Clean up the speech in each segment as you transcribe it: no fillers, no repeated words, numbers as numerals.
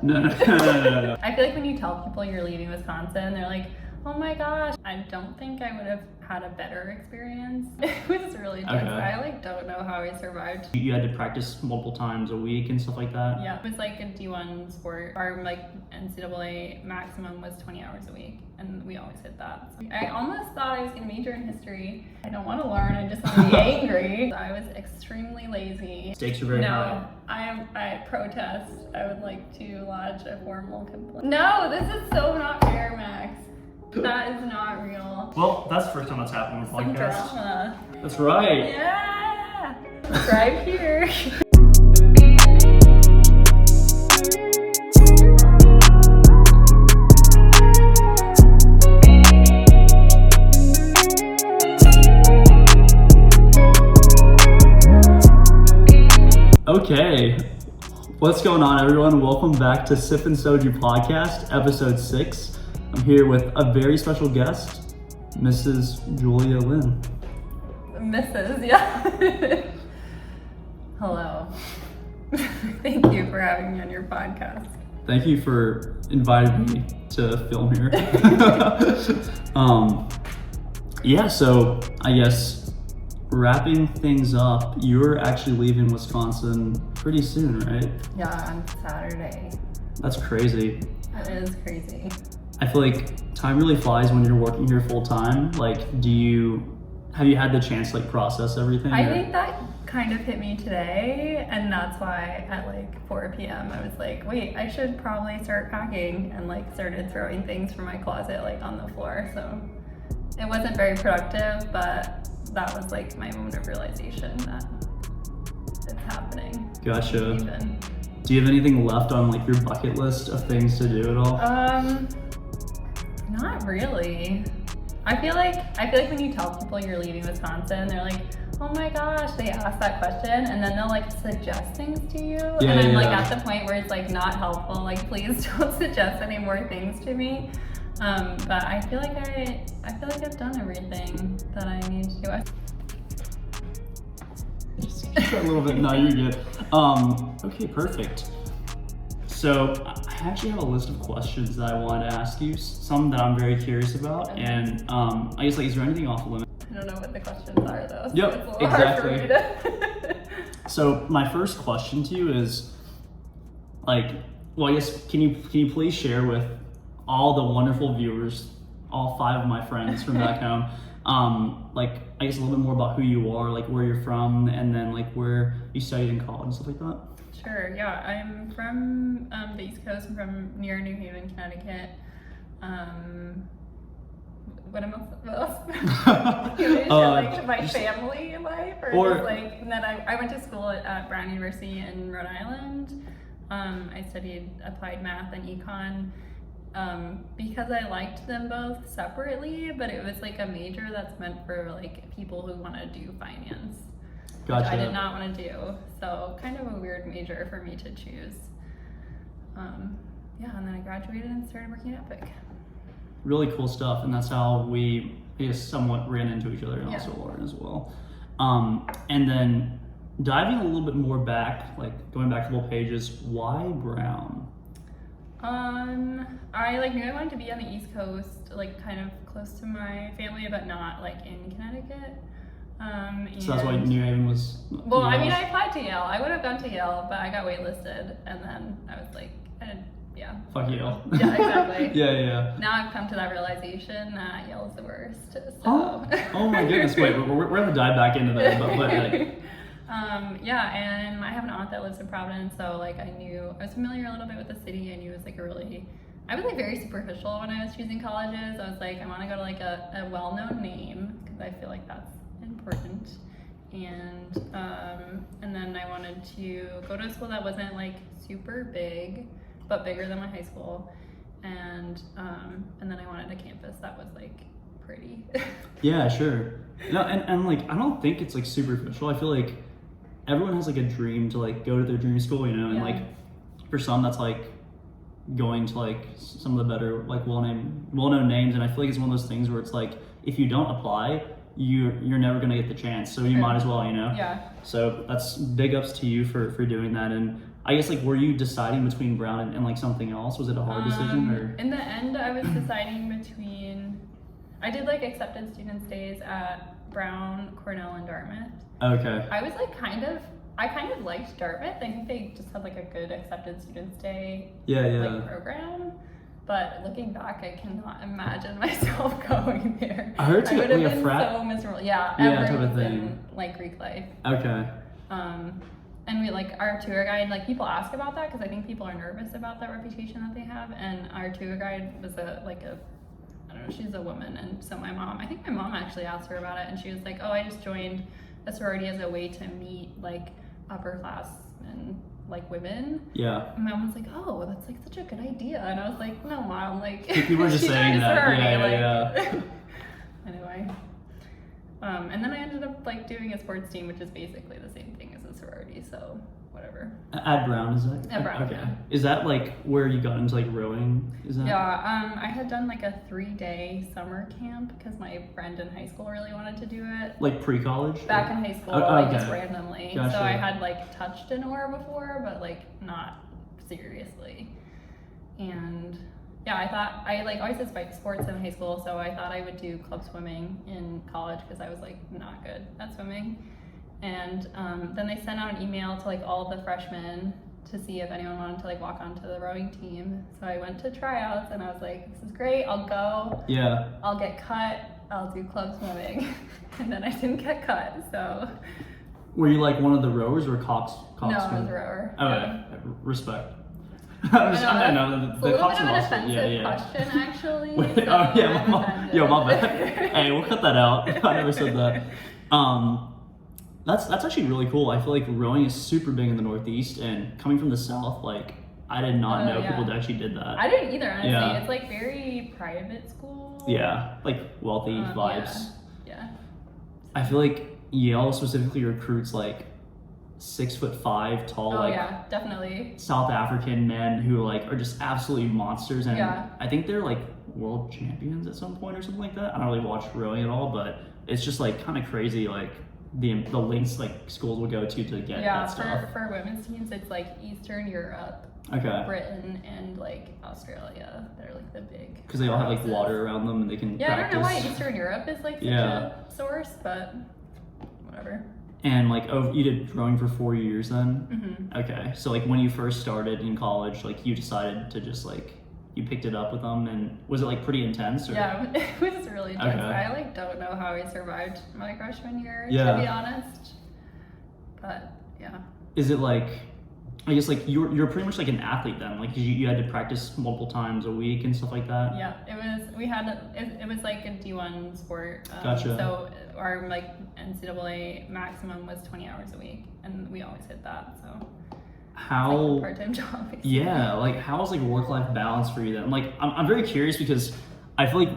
No. I feel like when you tell people you're leaving Wisconsin, they're like, oh my gosh. I don't think I would have had a better experience. It was really tough. Okay. I don't know how I survived. You had to practice multiple times a week and stuff like that? Yeah, it was like a D1 sport. Our NCAA maximum was 20 hours a week, and we always hit that. So I almost thought I was gonna major in history. I don't want to learn, I just want to be angry. I was extremely lazy. Stakes are very high. I protest. I would like to lodge a formal complaint. No, this is so not fair, Max. That is not real. Well, that's the first time that's happened on the Some podcast. drama. That's right. Yeah. Right here. Okay. What's going on, everyone? Welcome back to Sippin Soju podcast, episode 6. I'm here with a very special guest, Mrs. Julia Lynn. Mrs. Yeah. Hello. Thank you for having me on your podcast. Thank you for inviting me to film here. Yeah, so I guess wrapping things up, you're actually leaving Wisconsin pretty soon, right? Yeah, on Saturday. That's crazy. That is crazy. I feel like time really flies when you're working here full time. Like, have you had the chance to like process everything? I think that kind of hit me today, and that's why at like 4 p.m. I was like, wait, I should probably start packing, and like started throwing things from my closet like on the floor. So it wasn't very productive, but that was like my moment of realization that it's happening. Gotcha. Even. Do you have anything left on like your bucket list of things to do at all? Not really. I feel like when you tell people you're leaving Wisconsin, they're like, oh my gosh, they ask that question, and then they'll like suggest things to you. Yeah, and I'm like yeah. at the point where it's like not helpful. Like, please don't suggest any more things to me. But I feel like I've done everything that I need to do. Just a little bit. No, you're good. Okay, perfect. So I actually have a list of questions that I wanted to ask you, some that I'm very curious about, and I guess like, is there anything off limits? I don't know what the questions are though. So Yep, it's a little hard for me to... So my first question to you is, like, well, I guess can you please share with all the wonderful viewers, all 5 of my friends from back home, like I guess a little bit more about who you are, like where you're from, and then like where you studied in college and stuff like that. Sure, yeah, I'm from the East Coast. I'm from near New Haven, Connecticut. What else? Like my family life, or just like, and then I went to school at Brown University in Rhode Island. I studied applied math and econ because I liked them both separately, but it was like a major that's meant for like people who want to do finance. Gotcha. Which I did not want to do, so kind of a weird major for me to choose. Yeah, and then I graduated and started working at Epic. Really cool stuff, and that's how we, I guess, somewhat ran into each other and also Lauren as well. And then diving a little bit more back, like going back a couple pages, why Brown? I like knew I wanted to be on the East Coast, like kind of close to my family, but not like in Connecticut. So that's why New Haven was. Well, I mean, I applied to Yale. I would have gone to Yale, but I got waitlisted, and then I was like, yeah. Fuck Yale. Yeah, exactly. yeah. Now I've come to that realization that Yale is the worst. So. Oh my goodness! Wait, we're gonna dive back into that, but like. Yeah, and I have an aunt that lives in Providence, so like I was familiar a little bit with the city. I knew it was like I was like very superficial when I was choosing colleges. I was like, I want to go to like a well-known name because I feel like that's important, and then I wanted to go to a school that wasn't like super big, but bigger than my high school, and then I wanted a campus that was like pretty. Yeah, sure. No, and like I don't think it's like superficial. I feel like everyone has like a dream to like go to their dream school, you know, and like for some that's like going to like some of the better like well-known names, and I feel like it's one of those things where it's like if you don't apply, you're never gonna get the chance, so you might as well, you know. Yeah. So that's big ups to you for doing that. And I guess like were you deciding between Brown and like something else? Was it a hard decision or? In the end, I was deciding between. I did like accepted students days at Brown, Cornell, and Dartmouth. Okay. I was like I kind of liked Dartmouth. I think they just had like a good accepted students day like program. But looking back, I cannot imagine myself going there. I heard I would have been frat. so miserable. Yeah, type of thing. in like Greek life. Okay. And we like our tour guide, like people ask about that because I think people are nervous about that reputation that they have. And our tour guide was I don't know, she's a woman. And so I think my mom actually asked her about it, and she was like, oh, I just joined a sorority as a way to meet like upperclassmen, like women. Yeah. And my mom was like, oh, that's like such a good idea. And I was like, no, Mom, like people were just saying that. Sorority, Yeah. Anyway. And then I ended up like doing a sports team, which is basically the same thing as a sorority, so whatever. At Brown, is that? At Brown. Okay. Yeah. Is that like where you got into like rowing? Is that? Yeah, I had done like a 3-day summer camp because my friend in high school really wanted to do it. Like pre-college? Back in high school, okay. just randomly. Gotcha. So I had like touched an oar before, but like not seriously. And yeah, I thought I like always did sports in high school, so I thought I would do club swimming in college because I was like not good at swimming. And then they sent out an email to like all the freshmen to see if anyone wanted to like walk onto the rowing team. So I went to tryouts and I was like, this is great, I'll go. Yeah. I'll get cut, I'll do club swimming. And then I didn't get cut, so. Were you like one of the rowers or cops? No, I was a rower. Oh, yeah. Respect. I know, it's a little bit of an awesome. offensive question, actually. Wait, so oh yeah, I'm my bad. Hey, we'll cut that out. I never said that. That's actually really cool. I feel like rowing is super big in the Northeast, and coming from the South, like I did not know people that actually did that. I didn't either, honestly. Yeah. It's like very private school. Yeah, like wealthy vibes. Yeah. I feel like Yale specifically recruits like 6'5" tall, like yeah, definitely. South African men who like are just absolutely monsters, and Yeah. I think they're like world champions at some point or something like that. I don't really watch rowing at all, but it's just like kind of crazy, like the links like schools will go to get that stuff. For women's teams, it's like Eastern Europe, Okay. Britain, and like Australia. They're like the big. Because they all have like water around them and they can Yeah, practice. I don't know why Eastern Europe is like such a source, but whatever. And like, oh, you did rowing for 4 years then? Mm-hmm. Okay, so like when you first started in college, like you decided to just like, you picked it up with them, and was it like pretty intense? Or? Yeah, it was really intense. Okay. I like don't know how I survived my freshman year, Yeah. to be honest. But yeah. Is it like, I guess like you're pretty much like an athlete then, like you had to practice multiple times a week and stuff like that? Yeah, it was like a D1 sport. Gotcha. So our like NCAA maximum was 20 hours a week, and we always hit that. So How? it's like a part-time job. Basically. Yeah, like how's like work-life balance for you then? Like I'm very curious because I feel like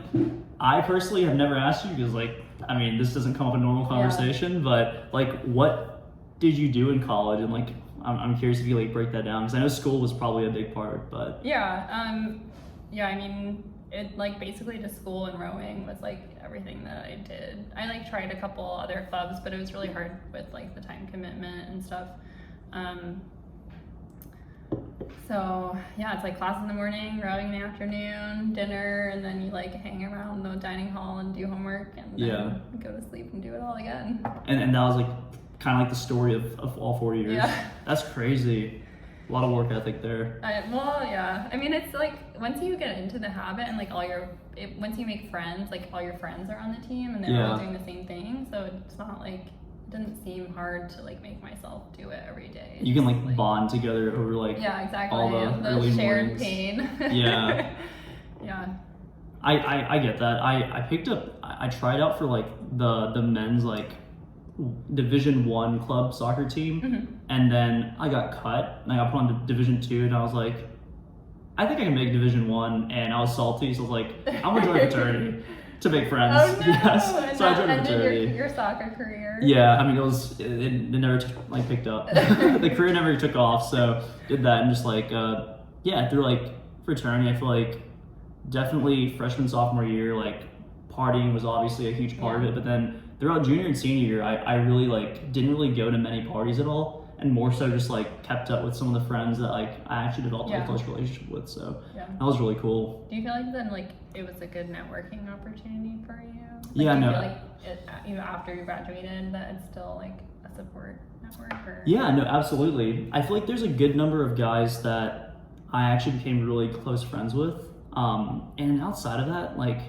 I personally have never asked you because like, I mean, this doesn't come up in normal conversation, but like what did you do in college? And like, I'm curious if you like break that down because I know school was probably a big part, but. Yeah, I mean, it like basically just school and rowing was like everything that I did. I like tried a couple other clubs, but it was really hard with like the time commitment and stuff. So yeah, it's like class in the morning, rowing in the afternoon, dinner, and then you like hang around the dining hall and do homework, and then go to sleep and do it all again. And that was like kind of like the story of all 4 years. Yeah. That's crazy. A lot of work ethic there. Well, yeah. I mean, it's like once you get into the habit and like once you make friends, like all your friends are on the team and they're all doing the same thing. So it's not like, it doesn't seem hard to like make myself do it every day. You can like bond together over like exactly. all the early shared mornings. pain. Yeah. Yeah. I get that. I tried out for like the men's like Division 1 club soccer team, and then I got cut and I got put on to Division 2, and I was like, I think I can make Division 1 and I was salty, so I was like, I'm gonna join a fraternity to make friends. Oh no! Yes. And So I joined a fraternity. Your soccer career. Yeah, I mean it never like picked up. The career never took off, so did that and just like through like fraternity, I feel like definitely freshman, sophomore year, like partying was obviously a huge part of it, but then throughout junior and senior year, I really like didn't really go to many parties at all. and more so just like kept up with some of the friends that like I actually developed Yeah. a close relationship with. So Yeah. that was really cool. Do you feel like then like it was a good networking opportunity for you? Like, Yeah, do you no. feel like even after you graduated that it's still like a support network? Or? Yeah, no, absolutely. I feel like there's a good number of guys that I actually became really close friends with. And outside of that, like,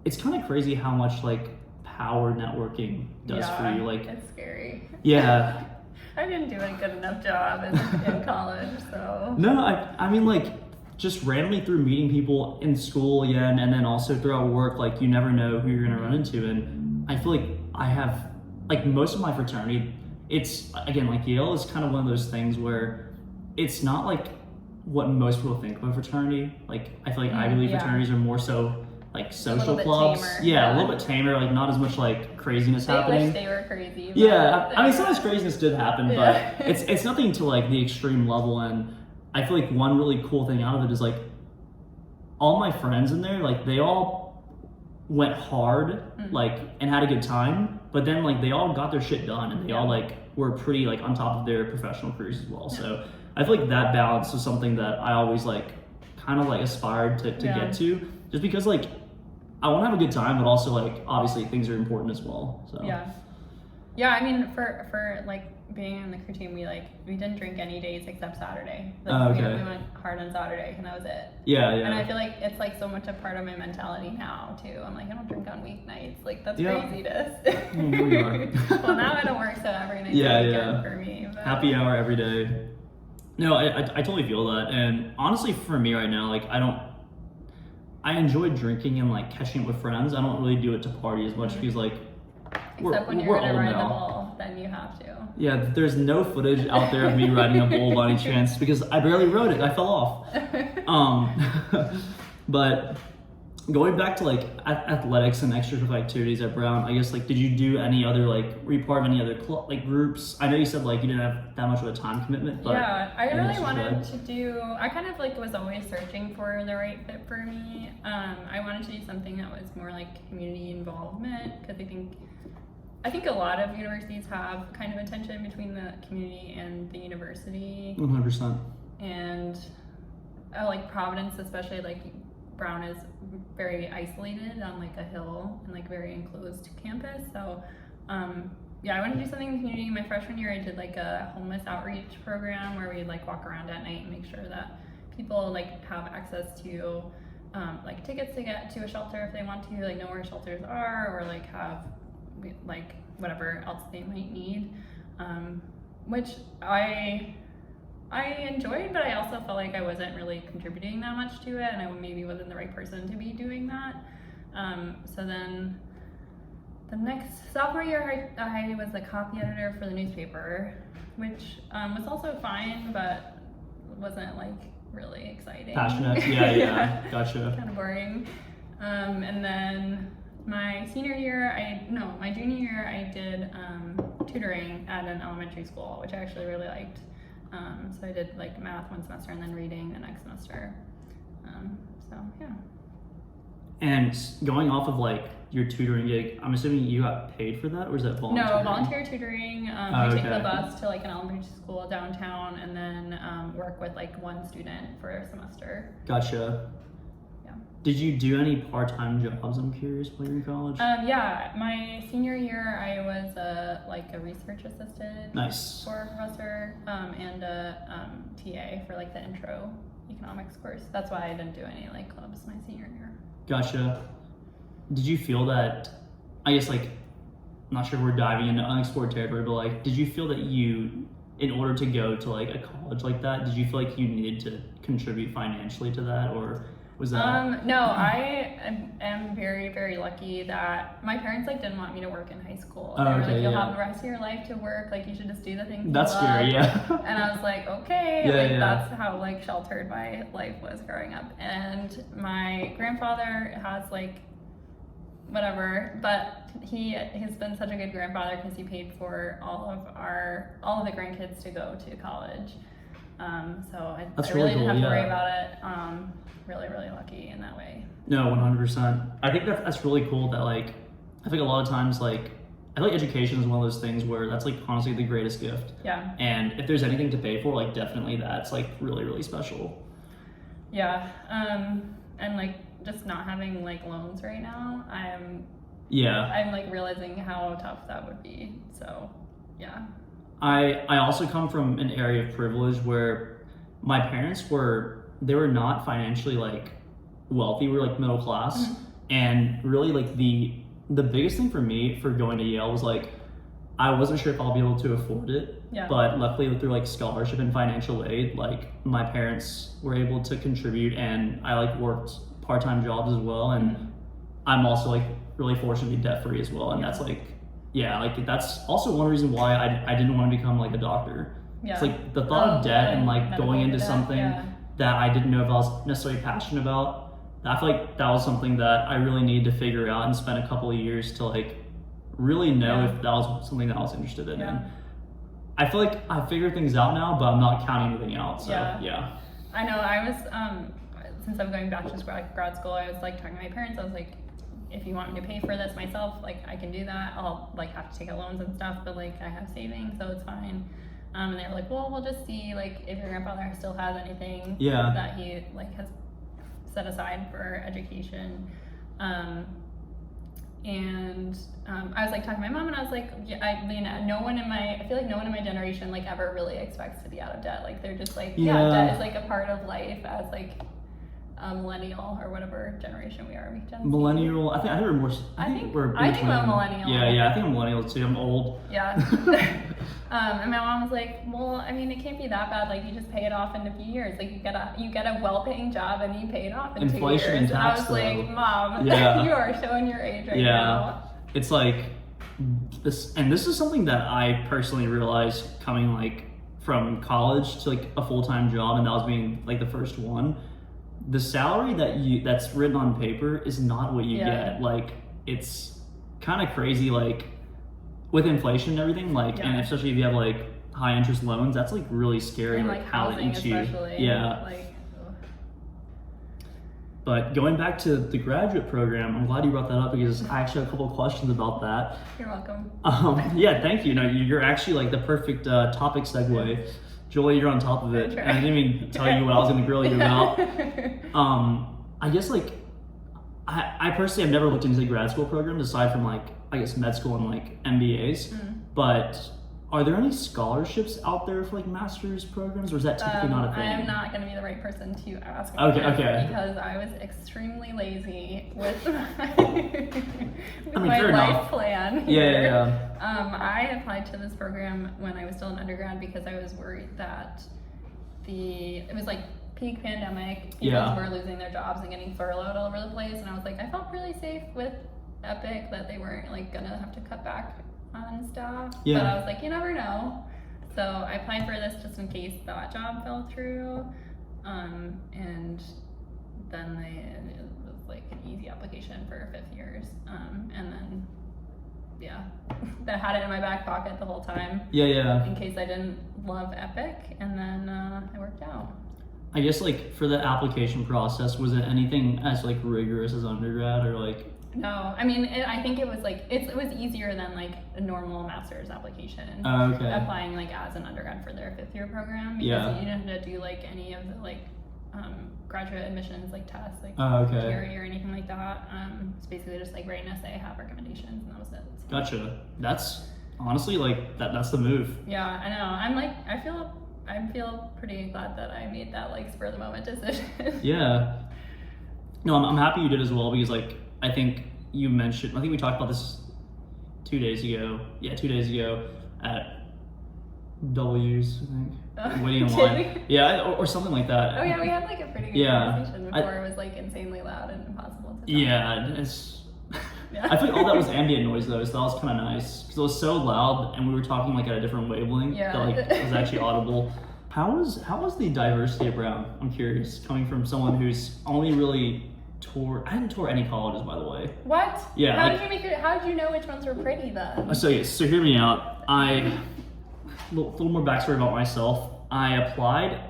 it's kind of crazy how much like power networking does for you. Like, it's scary. Yeah. I didn't do a good enough job in college, so. No, I mean like just randomly through meeting people in school again, and then also throughout work, like you never know who you're gonna run into. And I feel like I have like most of my fraternity. It's again like Yale is kind of one of those things where it's not like what most people think of a fraternity. Like I feel like Ivy League fraternities are more so like social clubs. Tamer, yeah, a little bit tamer, like not as much like craziness they happening. Wish they were crazy. Yeah, I mean sometimes craziness did happen, Yeah. but it's nothing to like the extreme level. And I feel like one really cool thing out of it is like all my friends in there, like they all went hard, like and had a good time, but then like they all got their shit done and they all like were pretty like on top of their professional careers as well. So I feel like that balance is something that I always like kind of like aspired to get to, just because like I want to have a good time, but also like obviously things are important as well. So yeah. I mean, for like being on the crew team, we didn't drink any days except Saturday. Like, we went hard on Saturday, and that was it. Yeah. And I feel like it's like so much a part of my mentality now too. I'm like, I don't drink on weeknights. Like that's crazy to. Here we are. Well, now I don't work, so every night's Yeah, a weekend for me. But. Happy hour every day. No, I totally feel that, and honestly, for me right now, like I enjoy drinking and like catching up with friends. I don't really do it to party as much because like except when you're gonna ride the bull, then you have to. Yeah, there's no footage out there of me riding a bull by any chance because I barely rode it. I fell off. But going back to like athletics and extracurricular activities at Brown, I guess like did you do any other like were you part of any other like groups? I know you said like you didn't have that much of a time commitment, but yeah, I really wanted to do. I kind of like was always searching for the right fit for me. I wanted to do something that was more like community involvement because I think a lot of universities have kind of a tension between the community and the university. 100%. And like Providence, especially like Brown is very isolated on like a hill and like very enclosed campus. So I wanted to do something in the community. My freshman year, I did like a homeless outreach program where we'd like walk around at night and make sure that people like have access to like tickets to get to a shelter if they want to, like know where shelters are, or like have like whatever else they might need, which I enjoyed, but I also felt like I wasn't really contributing that much to it, and I maybe wasn't the right person to be doing that. So then the next sophomore year, I was the copy editor for the newspaper, which was also fine, but wasn't like really exciting. Passionate, yeah, gotcha. Kind of boring. And then my junior year, I did tutoring at an elementary school, which I actually really liked. So I did like math one semester and then reading the next semester. So yeah. And going off of like your tutoring gig, I'm assuming you got paid for that, or is that volunteer? No, volunteer tutoring. I take the bus to like an elementary school downtown, and then work with like one student for a semester. Gotcha. Yeah. Did you do any part-time jobs? I'm curious while you were in college. Yeah, my senior year, I was like a research assistant for a professor and a TA for like the intro economics course. That's why I didn't do any like clubs my senior year. Gotcha. Did you feel that, I guess like, I'm not sure if we're diving into unexplored territory, but like, did you feel that you, in order to go to like a college like that, did you feel like you needed to contribute financially to that, or was that? No, I am very, very lucky that my parents like didn't want me to work in high school. They were like, you'll have the rest of your life to work, like you should just do the things you love. That's scary, yeah. And I was like, okay, that's how like sheltered my life was growing up. And my grandfather has like whatever, but he has been such a good grandfather because he paid for all of the grandkids to go to college. So I really didn't have to worry about it. Really, really lucky in that way. No, 100%. I think that's really cool that like, I think a lot of times like I feel like education is one of those things where that's like honestly the greatest gift. Yeah. And if there's anything to pay for, like definitely that's like really, really special. Yeah. And like just not having like loans right now, I'm like realizing how tough that would be. So yeah. I also come from an area of privilege where my parents were not financially like wealthy. We were like middle class. Mm-hmm. And really like the biggest thing for me for going to Yale was like I wasn't sure if I'll be able to afford it. Yeah. But luckily through like scholarship and financial aid, like my parents were able to contribute, and I like worked part-time jobs as well, and Mm-hmm. I'm also like really fortunate to be debt free as well. And that's like that's also one reason why I didn't want to become like a doctor. Yeah. It's like the thought of debt and like going into something that I didn't know if I was necessarily passionate about. I feel like that was something that I really needed to figure out and spend a couple of years to like really know if that was something that I was interested in. And I feel like I figured things out now, but I'm not counting anything out. So yeah. I know. I was since I'm going back to grad school, I was like talking to my parents. I was like, if you want me to pay for this myself, like I can do that. I'll like have to take out loans and stuff, but like I have savings, so it's fine. And they were like, well, we'll just see like if your grandfather still has anything that he like has set aside for education. And I was like talking to my mom, and I was like, I mean, I feel like no one in my generation like ever really expects to be out of debt. Like they're just like, debt is like a part of life as like a millennial or whatever generation we are. Millennial. I think we're more. I think I'm a millennial. Yeah. I think I'm millennial too. I'm old. Yeah. And my mom was like, well, I mean, it can't be that bad. Like you just pay it off in a few years. Like you get a well-paying job and you pay it off in 2 years. Inflation and tax, and I was like, Mom, you are showing your age right now. It's like this, and this is something that I personally realized coming like from college to like a full-time job, and that was being like the first one. The salary that's written on paper is not what you get. Like it's kind of crazy, like with inflation and everything, like and especially if you have like high interest loans, that's like really scary. And like how housing especially. Like, but going back to the graduate program, I'm glad you brought that up because I actually have a couple of questions about that. You're welcome. Thank you. No, you're actually like the perfect topic segue. Julia, you're on top of it. I didn't even tell you what I was going to grill you about. I guess like I personally have never looked into grad school programs aside from like I guess med school and like MBAs. But are there any scholarships out there for like master's programs, or is that typically not a thing? I'm not going to be the right person to ask. Okay. Because I was extremely lazy with my, life plan. Yeah. I applied to this program when I was still in undergrad because I was worried that it was like peak pandemic. People were losing their jobs and getting furloughed all over the place, and I was like, I felt really safe with Epic that they weren't like gonna have to cut back on staff. But I was like, you never know. So I applied for this just in case that job fell through. And then it was like an easy application for 5th years. And then I had it in my back pocket the whole time. In case I didn't love Epic, and then it worked out. I guess like for the application process, was it anything as like rigorous as undergrad or like? No, I mean, I think it was like, it was easier than like a normal master's application. Applying like as an undergrad for their 5th year program, because you didn't have to do like any of the like graduate admissions like tests, like theory or anything like that. It's basically just like write an essay, have recommendations, and that was it. So. Gotcha. That's honestly like that's the move. Yeah, I know. I'm like, I feel pretty glad that I made that like spur of the moment decision. Yeah. No, I'm happy you did as well, because like I think you mentioned, I think we talked about this 2 days ago. Yeah, 2 days ago at W's, I think. Waiting in line. Yeah, or something like that. Oh yeah, we had like a pretty good conversation before it was like insanely loud and impossible to talk. I feel like all that was ambient noise though, so that was kind of nice. Because it was so loud and we were talking like at a different wavelength that like it was actually audible. How was the diversity at Brown? I'm curious, coming from someone who's only really I didn't tour any colleges, by the way. What? Yeah. How did you know which ones were pretty then? So hear me out. A little more backstory about myself. I applied,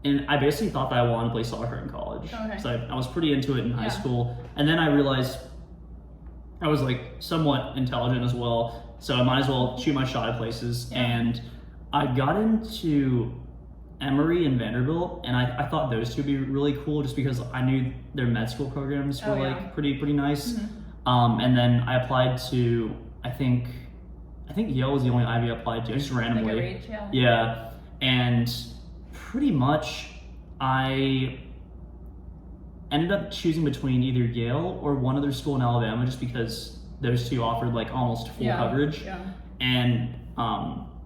and I basically thought that I wanted to play soccer in college. Okay. So I was pretty into it in high school, and then I realized I was like somewhat intelligent as well, so I might as well shoot my shot at places. Yeah. And I got into Emory and Vanderbilt, and I thought those two would be really cool just because I knew their med school programs were like pretty nice. And then I applied to I think Yale was the only Ivy I applied to, just randomly. Like a reach, yeah. Yeah, and pretty much I ended up choosing between either Yale or one other school in Alabama, just because those two offered like almost full coverage. Yeah. And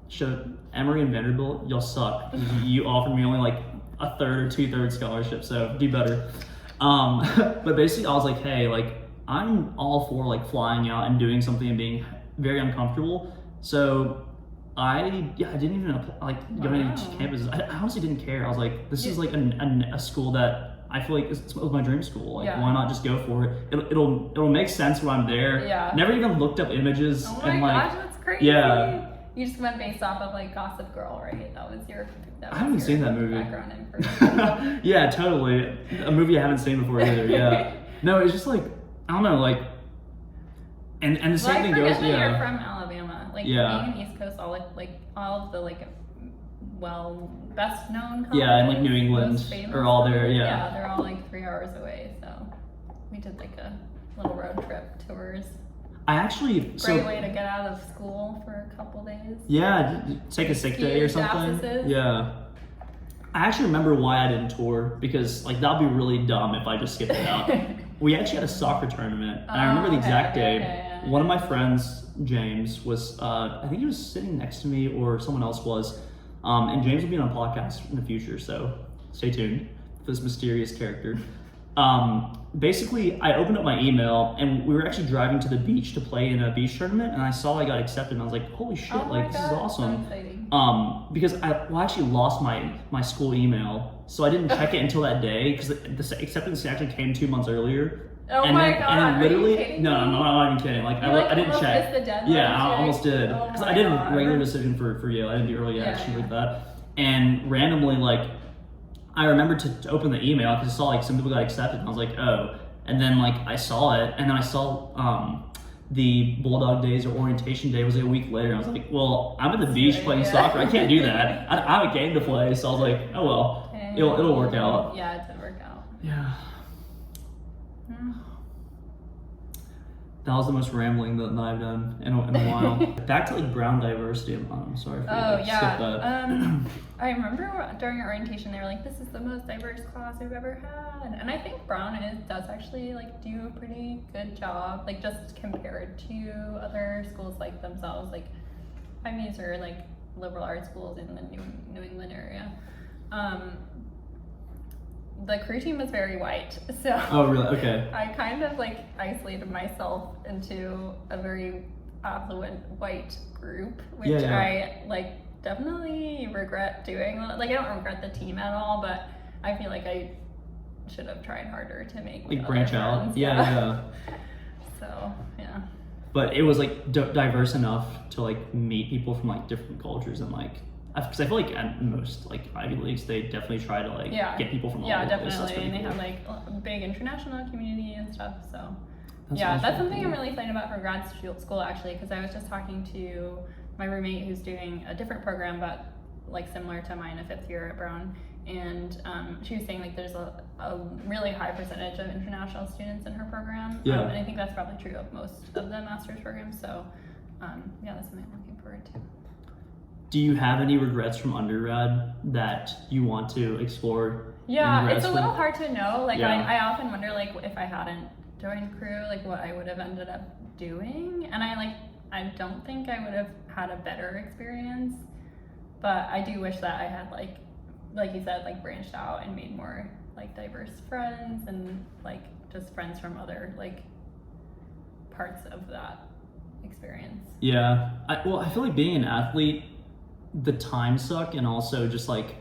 showed Emory and Vanderbilt, y'all suck. You offered me only like a third or 2/3 scholarship, so do better. But basically I was like, hey, like I'm all for like flying out and doing something and being very uncomfortable. So I didn't even going to campuses. I honestly didn't care. I was like, this is like a school that I feel like it's my dream school. Like, why not just go for it? It'll make sense when I'm there. Yeah. Never even looked up images. Oh my gosh, that's crazy. Yeah. You just went based off of like Gossip Girl, right? I haven't seen that movie. Background information. Yeah, totally. A movie I haven't seen before either. Yeah. No, it's just like I don't know, like, and the same thing goes. Yeah. You're from Alabama, like being in East Coast, all of the best known colleges, and like New England are all there. Yeah, they're all like 3 hours away. So we did like a little road trip tours. I actually great way to get out of school for a couple days. Yeah, take a sick day or something. Absences. Yeah. I actually remember why I didn't tour, because like that'd be really dumb if I just skipped it out. We actually had a soccer tournament, and I remember the exact day. One of my friends, James, was I think he was sitting next to me, or someone else was, and James will be on a podcast in the future, so stay tuned for this mysterious character. Basically, I opened up my email, and we were actually driving to the beach to play in a beach tournament, and I saw I got accepted, and I was like, holy shit, this is awesome. Because I actually lost my school email, so I didn't check it until that day, because the acceptance actually came 2 months earlier. Oh my god! And literally, are you kidding me? No, I'm not even kidding. Like, I didn't check. The deadline, yeah, I almost did, because I did a regular decision for Yale. I didn't do early action like that, and randomly, like, I remembered to open the email because I saw like some people got accepted, and I was like, oh. And then like I saw it, and then I saw the Bulldog Days or orientation day was like a week later. And I was like, well, I'm at the beach playing soccer. I can't do that. I have a game to play, so I was like, oh well, it'll work out. Yeah, it did work out. Yeah. That was the most rambling that I've done in a while. Back to like Brown diversity. I'm sorry if I skipped that. I remember during orientation they were like, "This is the most diverse class we've ever had," and I think Brown does actually like do a pretty good job, like just compared to other schools like themselves, like Ivies or like liberal arts schools in the New England area. The crew team was very white, so oh really? Okay. I kind of like isolated myself into a very affluent white group, which I like definitely regret doing. Like I don't regret the team at all, but I feel like I should have tried harder to make like branch out. Yeah. So yeah. But it was like diverse enough to like meet people from like different cultures, and like because I feel like at most like Ivy Leagues they definitely try to like get people from all over the place. Yeah, definitely, and they have like a big international community and stuff. So that's something I'm really excited about for grad school actually, because I was just talking to my roommate who's doing a different program, but like similar to mine, a 5th year at Brown, and she was saying like there's a really high percentage of international students in her program. And I think that's probably true of most of the master's programs. So that's something I'm looking forward to. Do you have any regrets from undergrad that you want to explore? Yeah, it's a little hard to know. Like I often wonder like if I hadn't joined crew, like what I would have ended up doing. And I don't think I would have had a better experience. But I do wish that I had like you said, like branched out and made more like diverse friends and like just friends from other like parts of that experience. Yeah, I feel like being an athlete, the time suck, and also just like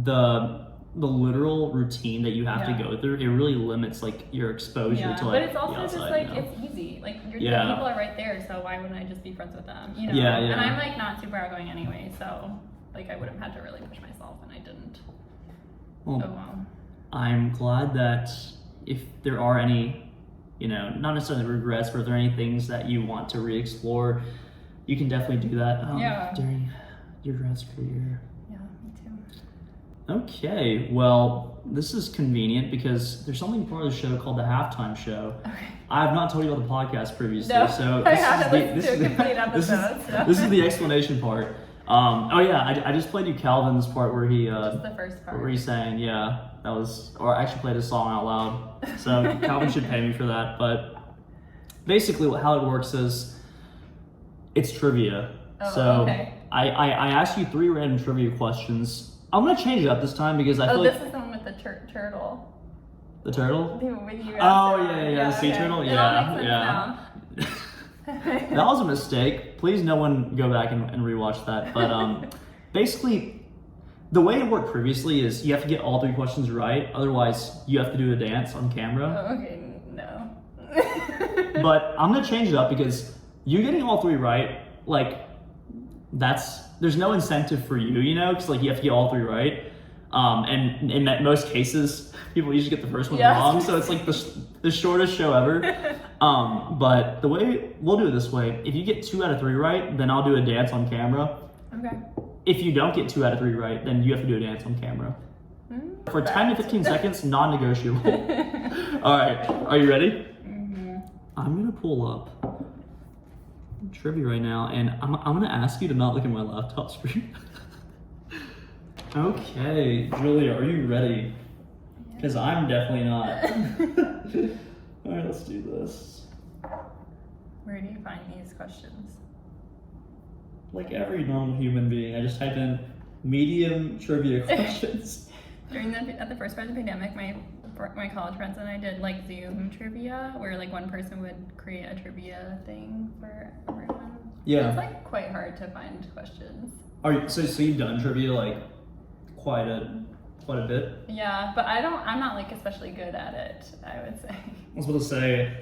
the literal routine that you have to go through, it really limits like your exposure to like. But it's also outside, just like it's easy. Like the people are right there, so why wouldn't I just be friends with them? You know. Yeah. And I'm like not super outgoing anyway, so like I would have had to really push myself, and I didn't. Well, I'm glad that if there are any not necessarily regrets, but are there any things that you want to re-explore? You can definitely do that during your grad school year. Yeah, me too. Okay, well, this is convenient because there's something part of the show called the halftime show. Okay. I have not told you about the podcast previously, No, so I haven't listened to a complete episode. this is the explanation part. I just played you Calvin's part where he just the first part. where he sang, or I actually played his song out loud. So Calvin should pay me for that. But basically, how it works is it's trivia. Oh, so okay. I asked you 3 random trivia questions. I'm gonna change it up this time because I feel this like is the one with the turtle. the turtle. With you The sea turtle. It all makes sense now. That was a mistake. Please, no one go back and rewatch that. But basically, the way it worked previously is you have to get all 3 questions right. Otherwise, you have to do a dance on camera. Oh, okay, no. But I'm gonna change it up because you getting all 3 right, there's no incentive for you, because you have to get all 3 right. And in most cases, people usually get the first one wrong, so it's like the shortest show ever. But the way we'll do it this way: if you get 2 out of 3 right, then I'll do a dance on camera. Okay. If you don't get 2 out of 3 right, then you have to do a dance on camera. For 10 to 15 seconds, non-negotiable. All right, are you ready? Mm-hmm. I'm gonna pull up trivia right now, and I'm gonna ask you to not look at my laptop screen. Okay, Julia, are you ready? Because I'm definitely not. All right, let's do this. Where do you find these questions? Like every normal human being, I just type in medium trivia questions. At the first part of the pandemic, my college friends and I did Zoom trivia, where one person would create a trivia thing for everyone. Yeah. It's quite hard to find questions. So you've done trivia quite a bit? Yeah, but I'm not especially good at it, I would say. I was about to say,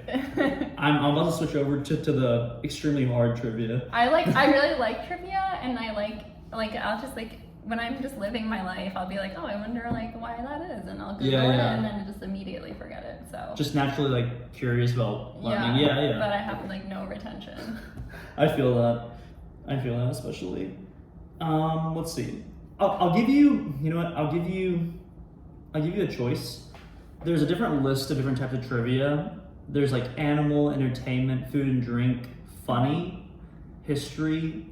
I'm about to switch over to the extremely hard trivia. I really like trivia, and I'll just when I'm just living my life, I'll be oh, I wonder why that is, and I'll Google it, and then just immediately forget it. So just naturally curious about learning. Yeah. But I have no retention. I feel that especially. Let's see. I'll give you. You know what? I'll give you a choice. There's a different list of different types of trivia. There's animal, entertainment, food and drink, funny, history,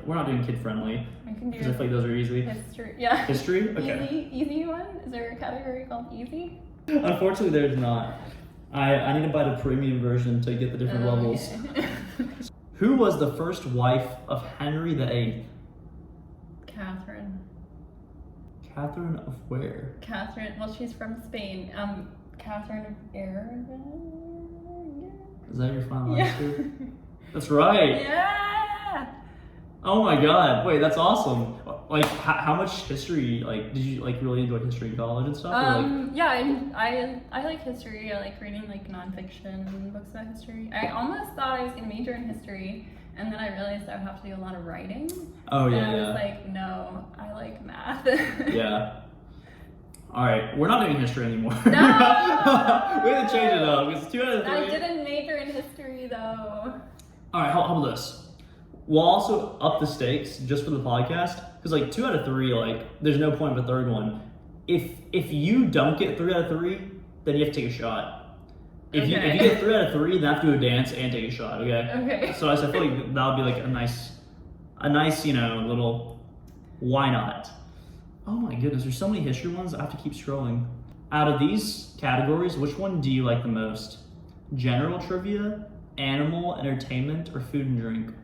we're not doing kid friendly. We can do because I feel like those are easy. History. Yeah. History? Okay. Easy one? Is there a category called easy? Unfortunately, there's not. I need to buy the premium version to get the different levels. Who was the first wife of Henry VIII? Catherine. Catherine of where? Catherine. Well, she's from Spain. Catherine of Aragon. Is that your final answer? That's right. Yeah. Oh my god! Wait, that's awesome. How much history? Did you really enjoy history in college and stuff? Yeah, I like history. I like reading nonfiction books about history. I almost thought I was gonna major in history, and then I realized I would have to do a lot of writing. Oh yeah. And I was no, I like math. Yeah. All right, we're not doing history anymore. No. We have to change it up. It's 2 out of 3. I didn't major in history though. All right, how about this? We'll also up the stakes just for the podcast because 2 out of 3, there's no point of a third one. If you don't get 3 out of 3, then you have to take a shot. If you get 3 out of 3, then you have to do a dance and take a shot. Okay. Okay. So I feel like that would be a nice little why not? Oh my goodness, there's so many history ones. I have to keep scrolling. Out of these categories, which one do you like the most? General trivia, animal, entertainment, or food and drink?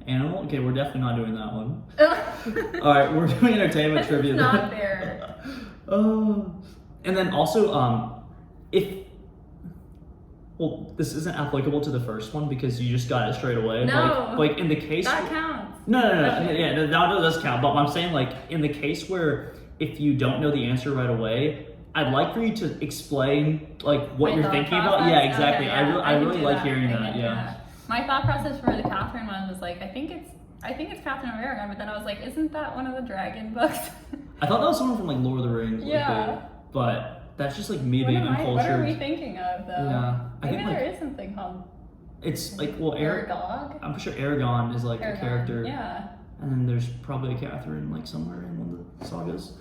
Animal? Okay, we're definitely not doing that one. All right, we're doing entertainment trivia. It's not fair. And then also, this isn't applicable to the first one because you just got it straight away. No. But in the case that counts. No. Yeah, that does count. But I'm saying in the case where if you don't know the answer right away, I'd like for you to explain what you're thinking about. Yeah, exactly. Okay, yeah. I really like hearing that. Yeah. My thought process for the Catherine one was I think it's Catherine of Aragon, but then I was isn't that one of the dragon books? I thought that was someone from Lord of the Rings. Yeah. But that's just like me What being am I? What are we uncultured. thinking of though? Yeah, I Maybe think there like is something called it's like well, Aragog. I'm pretty sure Aragon is like a Aragon, character. Yeah. And then there's probably a Catherine like somewhere in one of the sagas.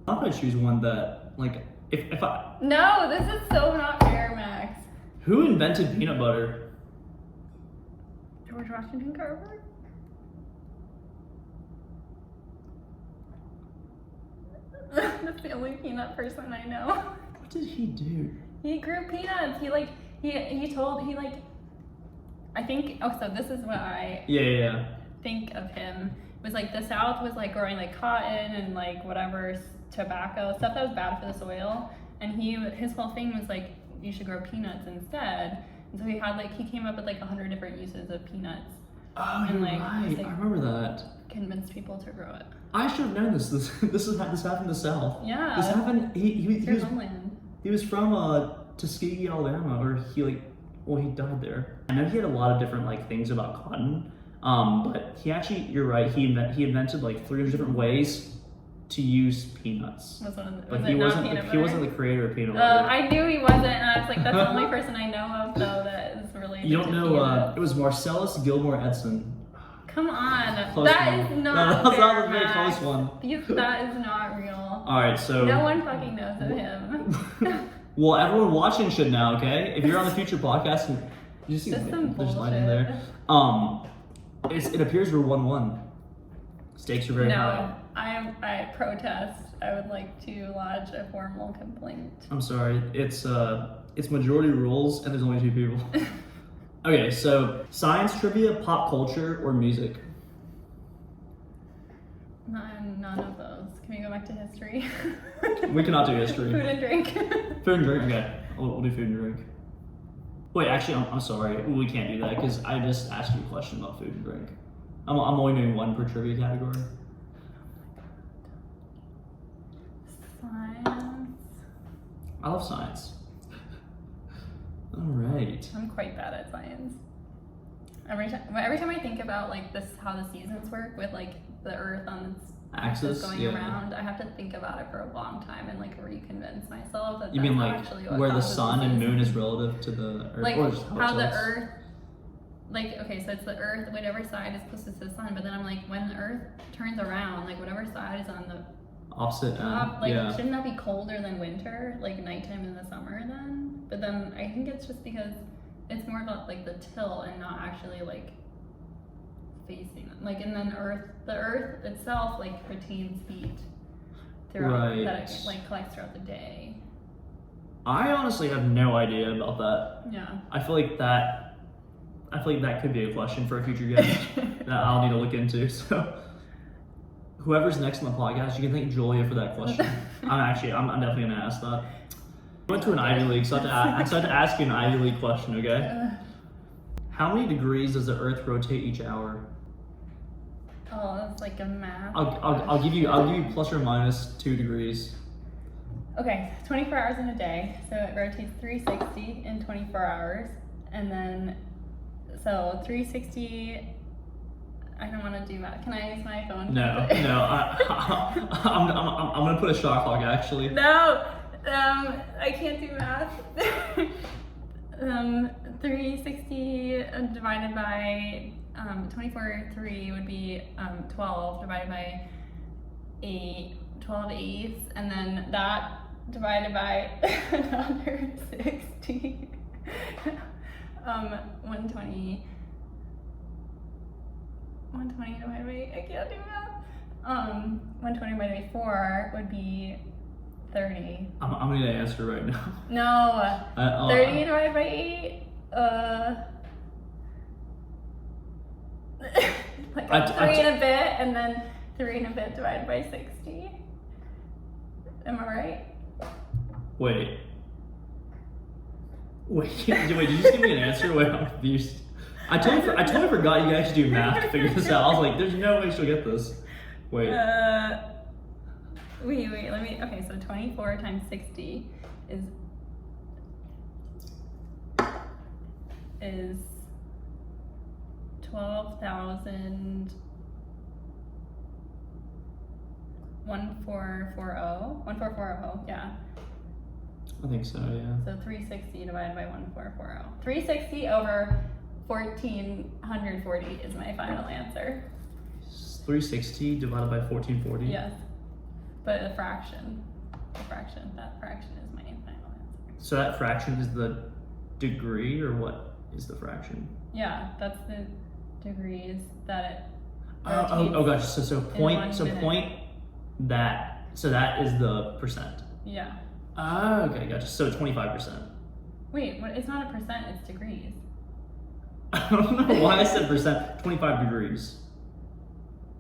I'm gonna choose one that like if I No, this is so not fair, Max. who invented peanut butter? George Washington Carver? That's the only peanut person I know. What did he do? He grew peanuts. I think, oh, so this is what I Yeah. think of him. Was like the South was like growing like cotton and like whatever tobacco, stuff that was bad for the soil. And his whole thing was like, you should grow peanuts instead. And so he came up with like 100 different uses of peanuts. Oh, And, you're like, right. he's, like, I remember that. Convinced people to grow it. I should have known this. This happened in the South. Yeah. This happened. He It's your was homeland. he was from Tuskegee, Alabama, or he died there. I know he had a lot of different like things about cotton. But you're right. He invented like 300 different ways to use peanuts. But he wasn't the creator of peanut butter. I knew he wasn't, and I was like, that's the only person I know of though that is related. You don't to know? peanuts. It was Marcellus Gilmore Edson. Come on, Close that one. is not. No, that fair, was a very Max. close one. That is not real. All right, so No one fucking knows of him. well, everyone watching should now. Okay, if you're on the future podcast, you see Just some there's lighting bullshit. there. It appears we're 1-1. Stakes are very high. No, I protest. I would like to lodge a formal complaint. I'm sorry. It's majority rules, and there's only 2 people. Okay, so science trivia, pop culture, or music? None of those. Can we go back to history? We cannot do history. Food and drink. Food and drink. Okay, we'll do food and drink. Wait, actually, I'm sorry. We can't do that because I just asked you a question about food and drink. I'm only doing one per trivia category. Science. I love science. All right. I'm quite bad at science. Every time I think about like this, how the seasons work with like the Earth on its Axis going yeah. around, I have to think about it for a long time and like reconvince myself that You that's mean like actually what where the causes sun and seasons. moon is relative to the Earth? Like or just how how it the tilts? Earth, like okay, so it's the Earth, whatever side is closest to the sun. But then I'm like, when the Earth turns around, like whatever side is on the Opposite end. top, like yeah. shouldn't that be colder than winter, like nighttime in the summer then? But then I think it's just because it's more about like the tilt and not actually like facing them. Like and then the Earth itself like retains heat throughout Right. that it like collects throughout the day. I honestly have no idea about that. Yeah. I feel like that could be a question for a future guest that I'll need to look into. So whoever's next on the podcast, you can thank Julia for that question. I'm definitely gonna ask that. I went to an Ivy League, so I have to ask you an Ivy League question, okay? How many degrees does the Earth rotate each hour? Oh, that's like a math. I'll give you plus or minus 2 degrees. Okay, 24 hours in a day, so it rotates 360 in 24 hours, and then so 360. I don't want to do math. Can I use my phone? No. I'm gonna put a shot clock actually. No, I can't do math. 360 divided by 24/3 would be 12 divided by 12 eighths, and then that divided by another 60. 120 divided by, I can't do math. 120 divided by 4 would be 30. I'm gonna need an answer right now. No, 30 divided by 8. Like 3 and a bit, and then 3 and a bit divided by 60. Am I right? Wait, did you just give me an answer? Wait, I'm confused. I totally forgot you guys do math to figure this out. I was like, there's no way she'll get this. Wait. Wait, let me, okay, so 24 times 60 is 12,000, 1440. 1440, yeah. I think so, yeah. So 360 divided by 1440. 360 over 1440 is my final answer. 360 divided by 1440? Yes. But a fraction. That fraction is my final answer. So that fraction is the degree, or what is the fraction? Yeah, that's the degrees that it Oh gosh, so that is the percent. Yeah. Oh, okay, gotcha. So 25%. Wait, what? It's not a percent, it's degrees. I don't know why I said percent. 25 degrees.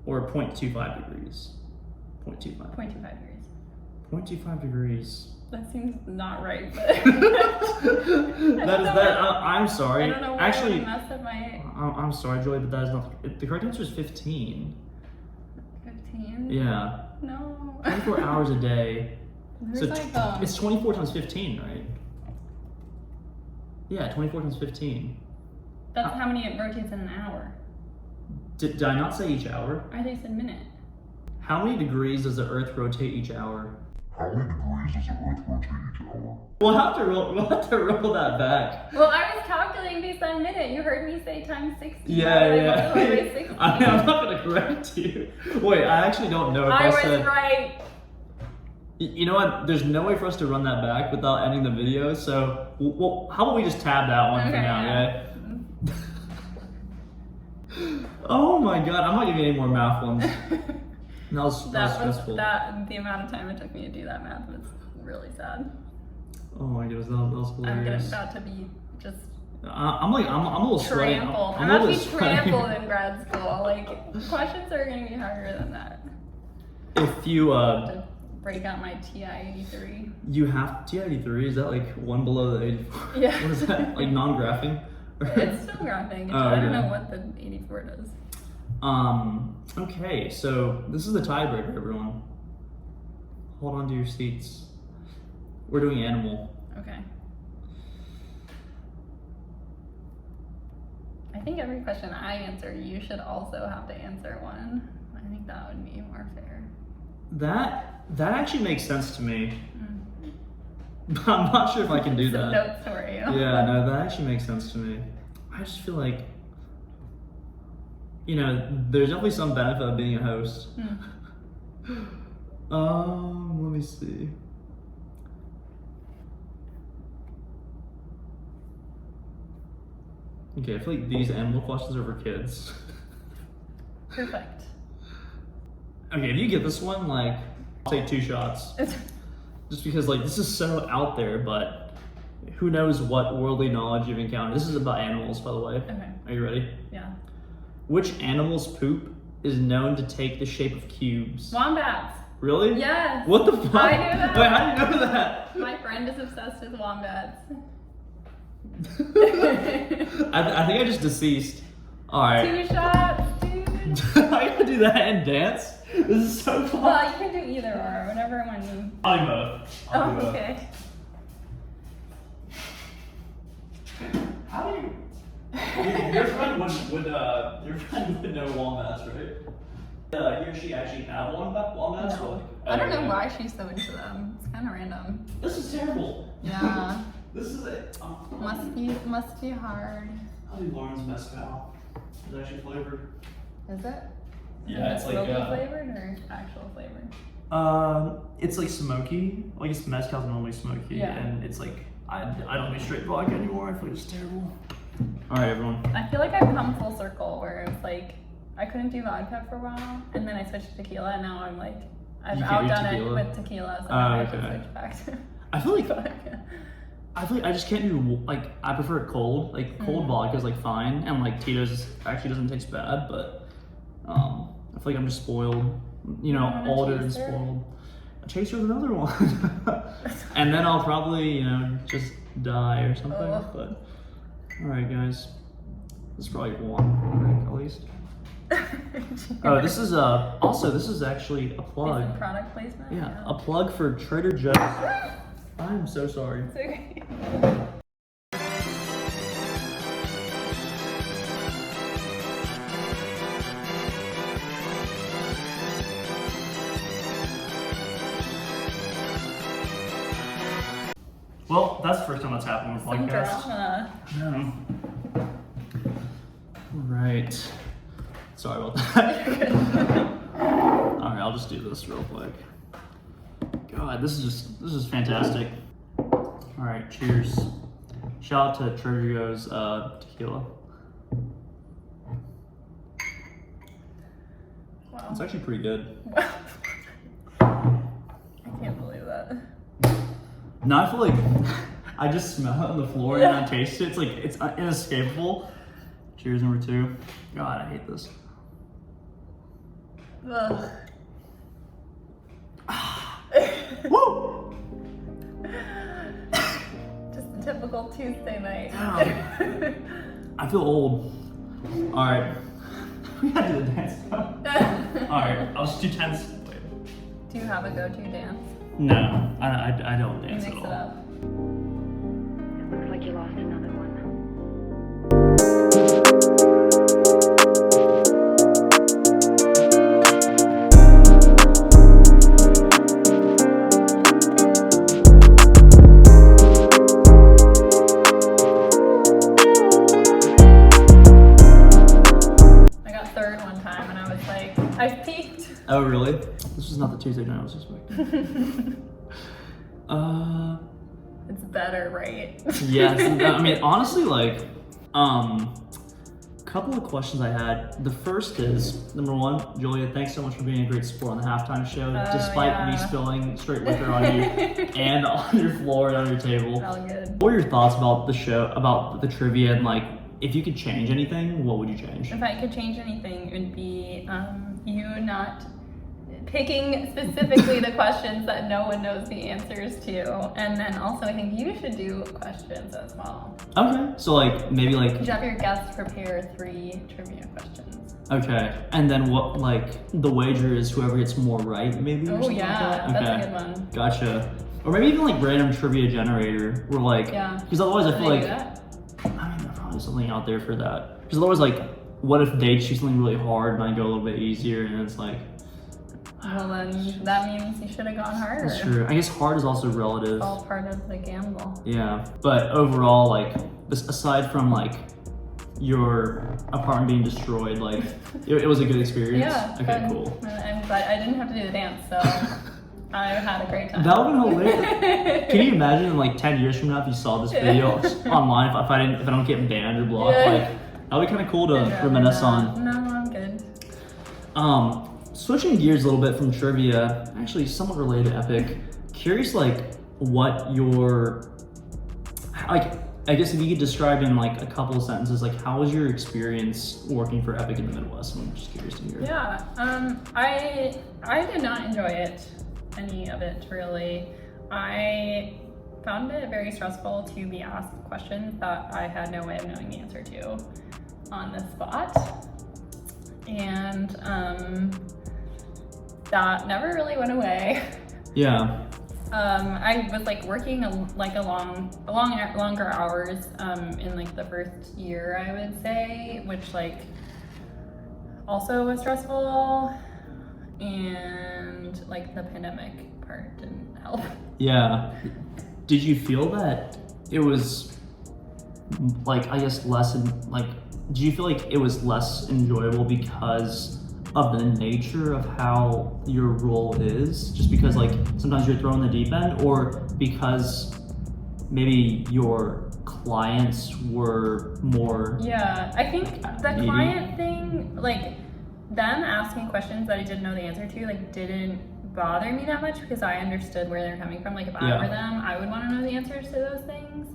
Or 0.25 degrees. 0.25. 0.25 degrees. 0.25 degrees. That seems not right, but I'm sorry. I don't know why Actually, I messed up my... I'm sorry, Julia, but that is not the correct answer is 15. 15? Yeah. No. 24 hours a day. There's So it's 24 times 15, right? Yeah, 24 times 15. That's how many it rotates in an hour. Did I not say each hour? I think it's a minute. How many degrees does the Earth rotate each hour? How many degrees does the Earth rotate each hour? We'll have to roll that back. Well, I was calculating based on minute. You heard me say times 60. Yeah. Like, 60. I'm not going to correct you. Wait, I actually don't know if I was said... right. You know what? There's no way for us to run that back without ending the video. So, well, how about we just tab that one for now, yeah? Oh my god, I'm not giving you any more math ones. That was stressful. The amount of time it took me to do that math was really sad. Oh my goodness, that was hilarious. I'm about to be just I'm a little sweaty. trampled. I'm about to be trampled in grad school. Like, questions are going to be harder than that. If you To break out my TI-83. You have TI-83. Is that like one below the 84? Yeah. What is that? Like non-graphing? It's still graphing. Oh, I don't okay. know what the 84 does. Okay, so this is the tiebreaker, everyone. Hold on to your seats. We're doing animal. Okay. I think every question I answer, you should also have to answer one. I think that would be more fair. That actually makes sense to me. But I'm not sure if I can do that. Notes for you. Yeah, no, that actually makes sense to me. I just feel like, there's definitely some benefit of being a host. Let me see. Okay, I feel like these animal questions are for kids. Perfect. Okay, if you get this one, like, I'll take 2 shots. Just because, like, this is so out there, but who knows what worldly knowledge you've encountered. This is about animals, by the way. Okay. Are you ready? Yeah. Which animal's poop is known to take the shape of cubes? Wombats. Really? Yes. What the fuck? I knew that. Wait, how do you know that? My friend is obsessed with wombats. I think I just deceased. Alright. 2 shots, dude. I gotta do that and dance? This is so fun. Well, you can do either or, whatever one you... I'll do both. I'll do both. Okay. How do you... Your friend would know wombats, right? He or she actually have wombats? No. I don't know why she's so into them. It's kind of random. This is terrible. Yeah. This is it. Must be hard. I'll do Lauren's mezcal. It's actually flavored. Is it? Yeah, Is it's it like smoky flavored or actual flavored? It's like smoky. Like it's mezcal's normally smoky, Yeah. and it's like I don't do straight vodka anymore. I feel it's terrible. All right, everyone. I feel like I've come full circle where it's like I couldn't do vodka for a while, and then I switched to tequila, and now I'm like I've You can't do outdone it tequila? with tequila, so I have to okay. switch back to I feel like vodka. I just can't do like I prefer it cold. Like cold vodka is like fine, and like Tito's actually doesn't taste bad, but I feel like I'm just spoiled. Older and spoiled. A chaser is another one, and then I'll probably just die or something. Ugh. But all right, guys, this is probably one drink at least. Oh, this is actually a plug. Is it product placement? Yeah, a plug for Trader Joe's. I'm so sorry. It's okay. Well, that's the first time that's happened on a Some podcast. drama. Yeah. Right. Sorry about that. Alright, I'll just do this real quick. God, this is fantastic. Alright, cheers. Shout out to Trader Joe's tequila. Wow. It's actually pretty good. I can't believe that. Now I feel like I just smell it on the floor and I taste it. It's like it's inescapable. Cheers, number 2. God, I hate this. Ugh. Woo! Just a typical Tuesday night. I feel old. Alright. We gotta do the dance now. Alright, I'll just do 10 seconds later. Do you have a go-to dance? No, I don't dance Mix at it all. up. Looks like you lost another one. I got third one time and I was like, I've peaked. Oh really? This is not the Tuesday night I was expecting. It's better, right? Yes. I mean, honestly, like, couple of questions I had. The first is, number 1, Julia, thanks so much for being a great sport on the halftime show, despite me spilling straight liquor on you and on your floor and on your table. All good. What were your thoughts about the show, about the trivia, and like, if you could change anything, what would you change? If I could change anything, it would be you not picking specifically the questions that no one knows the answers to. And then also, I think you should do questions as well. Okay, so like, maybe You like, should have your guests prepare 3 trivia questions. okay, and then what, like, the wager is whoever gets more right, maybe? Or Oh something yeah, like that? that's Okay. a good one. Gotcha. Or maybe even like random trivia generator, where like, Yeah. because otherwise I Can feel they like, do that? I mean, there's probably something out there for that. Because otherwise, like, what if they choose something really hard and I go a little bit easier, and it's like, Well then, that means you should have gone harder. that's true. I guess hard is also relative. It's all part of the gamble. Yeah, but overall, like, aside from like your apartment being destroyed, like, it was a good experience. Yeah. Okay, fun. cool. I'm glad I didn't have to do the dance, so I had a great time. That would have been hilarious. Can you imagine in like 10 years from now if you saw this video online, if I don't get banned or blocked, Yeah. like, that would be kind of cool to I'd rather reminisce not. on. No, I'm good. Switching gears a little bit from trivia, actually somewhat related to Epic. Curious, like, what your, like, I guess if you could describe in like a couple of sentences, like, how was your experience working for Epic in the Midwest? I'm just curious to hear. Yeah, I did not enjoy it, any of it really. I found it very stressful to be asked questions that I had no way of knowing the answer to on the spot. And that never really went away. Yeah. I was like working longer hours in like the first year, I would say, which like also was stressful, and like the pandemic part didn't help. Yeah. Did you feel that it was like, I guess do you feel like it was less enjoyable because of the nature of how your role is? Just because like sometimes you're thrown in the deep end, or because maybe your clients were more Yeah, I think the needy? client thing, like them asking questions that I didn't know the answer to, like didn't bother me that much because I understood where they're coming from. Like if I Yeah. were them, I would want to know the answers to those things.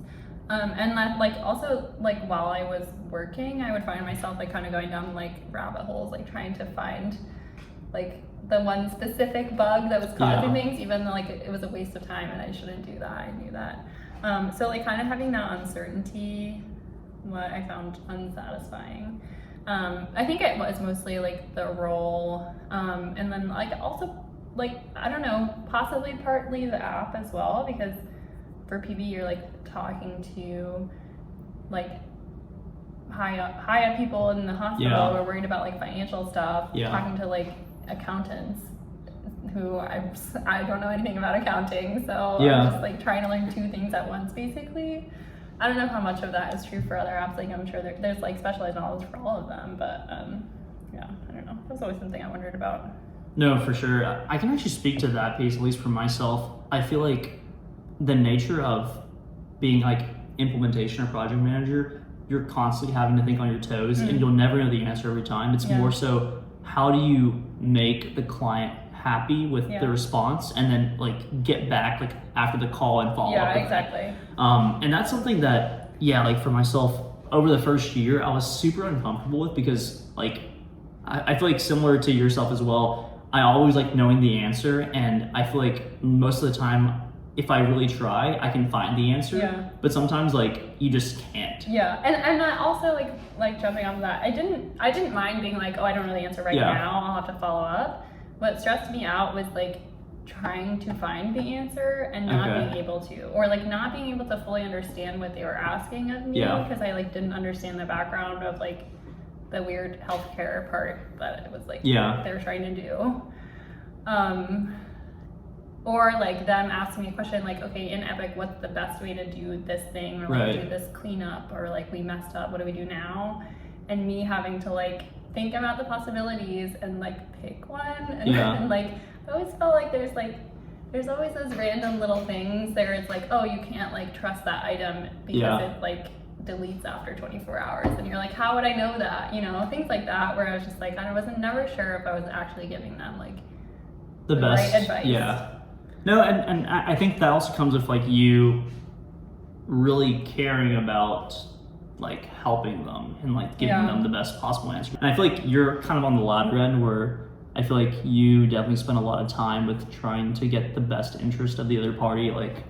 And that, like also like while I was working, I would find myself like kind of going down like rabbit holes, like trying to find like the one specific bug that was causing Yeah. things, even though like it was a waste of time and I shouldn't do that. I knew that. So like kind of having that uncertainty, what I found unsatisfying. I think it was mostly like the role, and then like also like I don't know, possibly partly the app as well, because for PB you're like talking to like high up people in the hospital Yeah. who are worried about like financial stuff, Yeah. talking to like accountants who I don't know anything about accounting, so Yeah. I'm just like trying to learn two things at once basically. I don't know how much of that is true for other apps. Like I'm sure there's like specialized knowledge for all of them, but yeah, I don't know. That was always something I wondered about. No, for sure. I can actually speak to that piece, at least for myself. I feel like the nature of being like implementation or project manager, you're constantly having to think on your toes and you'll never know the answer every time. It's more so, how do you make the client happy with the response and then like get back like after the call and follow up. Yeah, exactly. And that's something that, like for myself, over the first year, I was super uncomfortable with because like, I feel like similar to yourself as well, I always like knowing the answer, and I feel like most of the time, if I really try, I can find the answer. Yeah. But sometimes like you just can't. Yeah, and I also like jumping off that. I didn't mind being like, oh, I don't know the answer right now. I'll have to follow up. What stressed me out was like trying to find the answer and not being able to, or like not being able to fully understand what they were asking of me because I like didn't understand the background of like the weird healthcare part that it was like they were trying to do. Or like them asking me a question like, okay, in Epic, what's the best way to do this thing, or like do this cleanup, or like we messed up, what do we do now? And me having to like think about the possibilities and like pick one, and like I always felt like there's always those random little things there. It's like, oh, you can't like trust that item because it like deletes after 24 hours, and you're like, how would I know that? You know, things like that, where I was just like, I wasn't never sure if I was actually giving them like the best right advice. Yeah. No, and I think that also comes with like you really caring about like helping them and like giving them the best possible answer. And I feel like you're kind of on the latter end, where I feel like you definitely spend a lot of time with trying to get the best interest of the other party, like,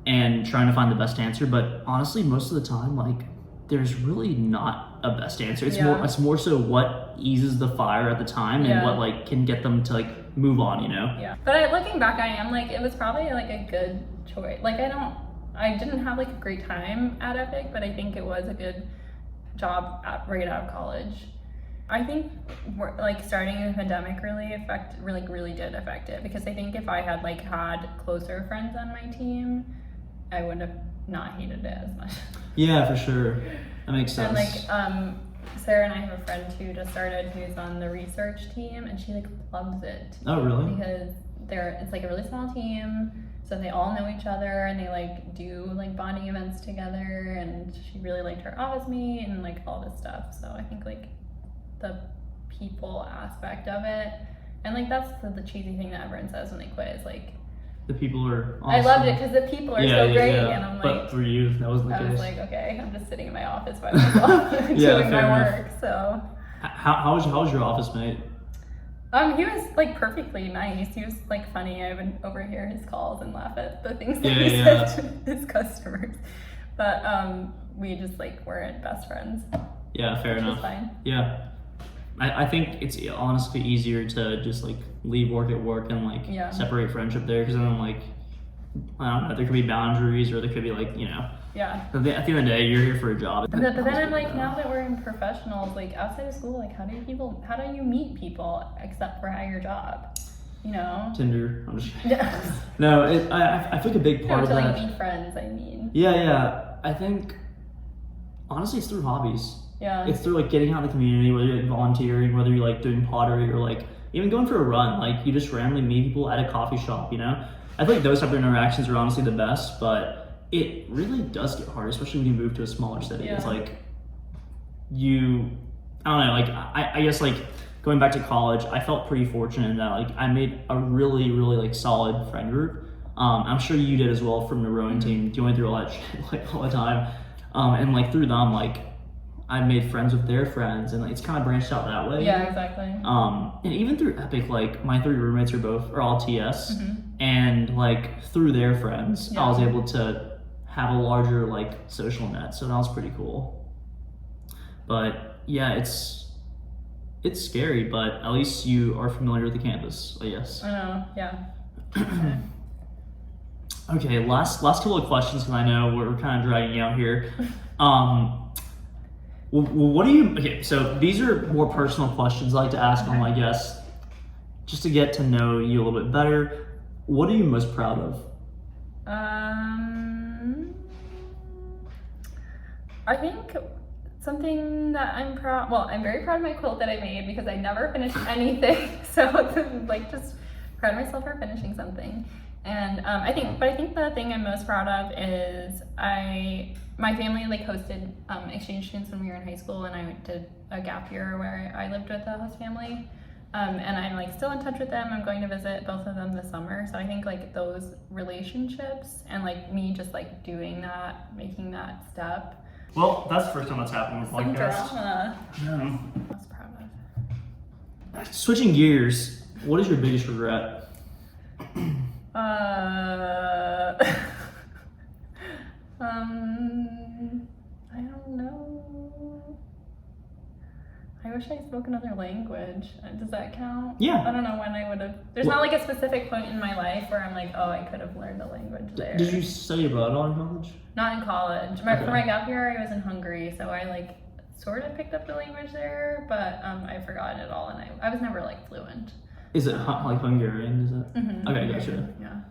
and trying to find the best answer. But honestly, most of the time, like, there's really not a best answer. It's more so what eases the fire at the time and what like can get them to like move on, you know? Yeah. But looking back, I am like, it was probably like a good choice. Like I didn't have like a great time at Epic, but I think it was a good job right out of college. I think like starting in the pandemic really did affect it, because I think if I had like had closer friends on my team, I would have not hated it as much. Yeah, for sure. That makes sense. And like Sarah and I have a friend who just started who's on the research team, and she like loves it. Oh, really? Because it's like a really small team, so they all know each other, and they like do like bonding events together, and she really liked her office mate and like all this stuff. So I think like the people aspect of it, and like that's the cheesy thing that everyone says when they quit, is like the people are awesome. I loved it because the people are so great, and I'm like, but for you, that wasn't the case. I was like, okay, I'm just sitting in my office by myself doing my work. So how was your office mate? He was like perfectly nice. He was like funny. I would overhear his calls and laugh at the things that he said to his customers. But we just like weren't best friends. Yeah, fair enough. Fine. Yeah. I think it's honestly easier to just like leave work at work and like separate friendship there, because then like, I don't know, there could be boundaries, or there could be like, you know. Yeah. At the end of the day, you're here for a job. But then I'm like, now that we're in professionals, like outside of school, like how do you meet people except for at your job? You know? Tinder. I'm just kidding. No, I feel like a big part of that. To like meet friends, I mean. Yeah. I think honestly it's through hobbies. Yeah. It's through like getting out in the community, whether you're like volunteering, whether you're like doing pottery, or like even going for a run. Like you just randomly meet people at a coffee shop, you know? I feel like those type of interactions are honestly the best, but it really does get hard, especially when you move to a smaller city. It's like I don't know, like I guess like going back to college, I felt pretty fortunate that like I made a really, really like solid friend group. I'm sure you did as well from the rowing team. You went through all that shit like all the time. And like through them, like I made friends with their friends, and like, it's kind of branched out that way. Yeah, exactly. And even through Epic, like my 3 roommates are all TS, and like through their friends, I was able to have a larger like social net, so that was pretty cool. But yeah, it's scary, but at least you are familiar with the campus, I guess. I know, yeah. Okay, last couple of questions, because I know we're kind of dragging out here. What do you? Okay, so these are more personal questions I like to ask all my guests. just to get to know you a little bit better, what are you most proud of? I think something that I'm very proud of my quilt that I made because I never finished anything. So like just proud of myself for finishing something. And I think the thing I'm most proud of is my family like hosted exchange students when we were in high school, and I did a gap year where I lived with the host family. And I'm like still in touch with them. I'm going to visit both of them this summer. So I think like those relationships and like me just like doing that, making that step. Well, that's the first time that's happened on the Some podcast. drama. No. I was proud of. Switching gears, what is your biggest regret? I don't know. I wish I spoke another language. Does that count? Yeah. I don't know when I would have. There's not like a specific point in my life where I'm like, oh, I could have learned a language there. Did you study abroad all in college? Not in college. For my gap year, I was in Hungary, so I like sort of picked up the language there, but I've forgotten it all, and I was never like fluent. Is it like Hungarian? Is it? Mm-hmm. Okay, gotcha. Yeah.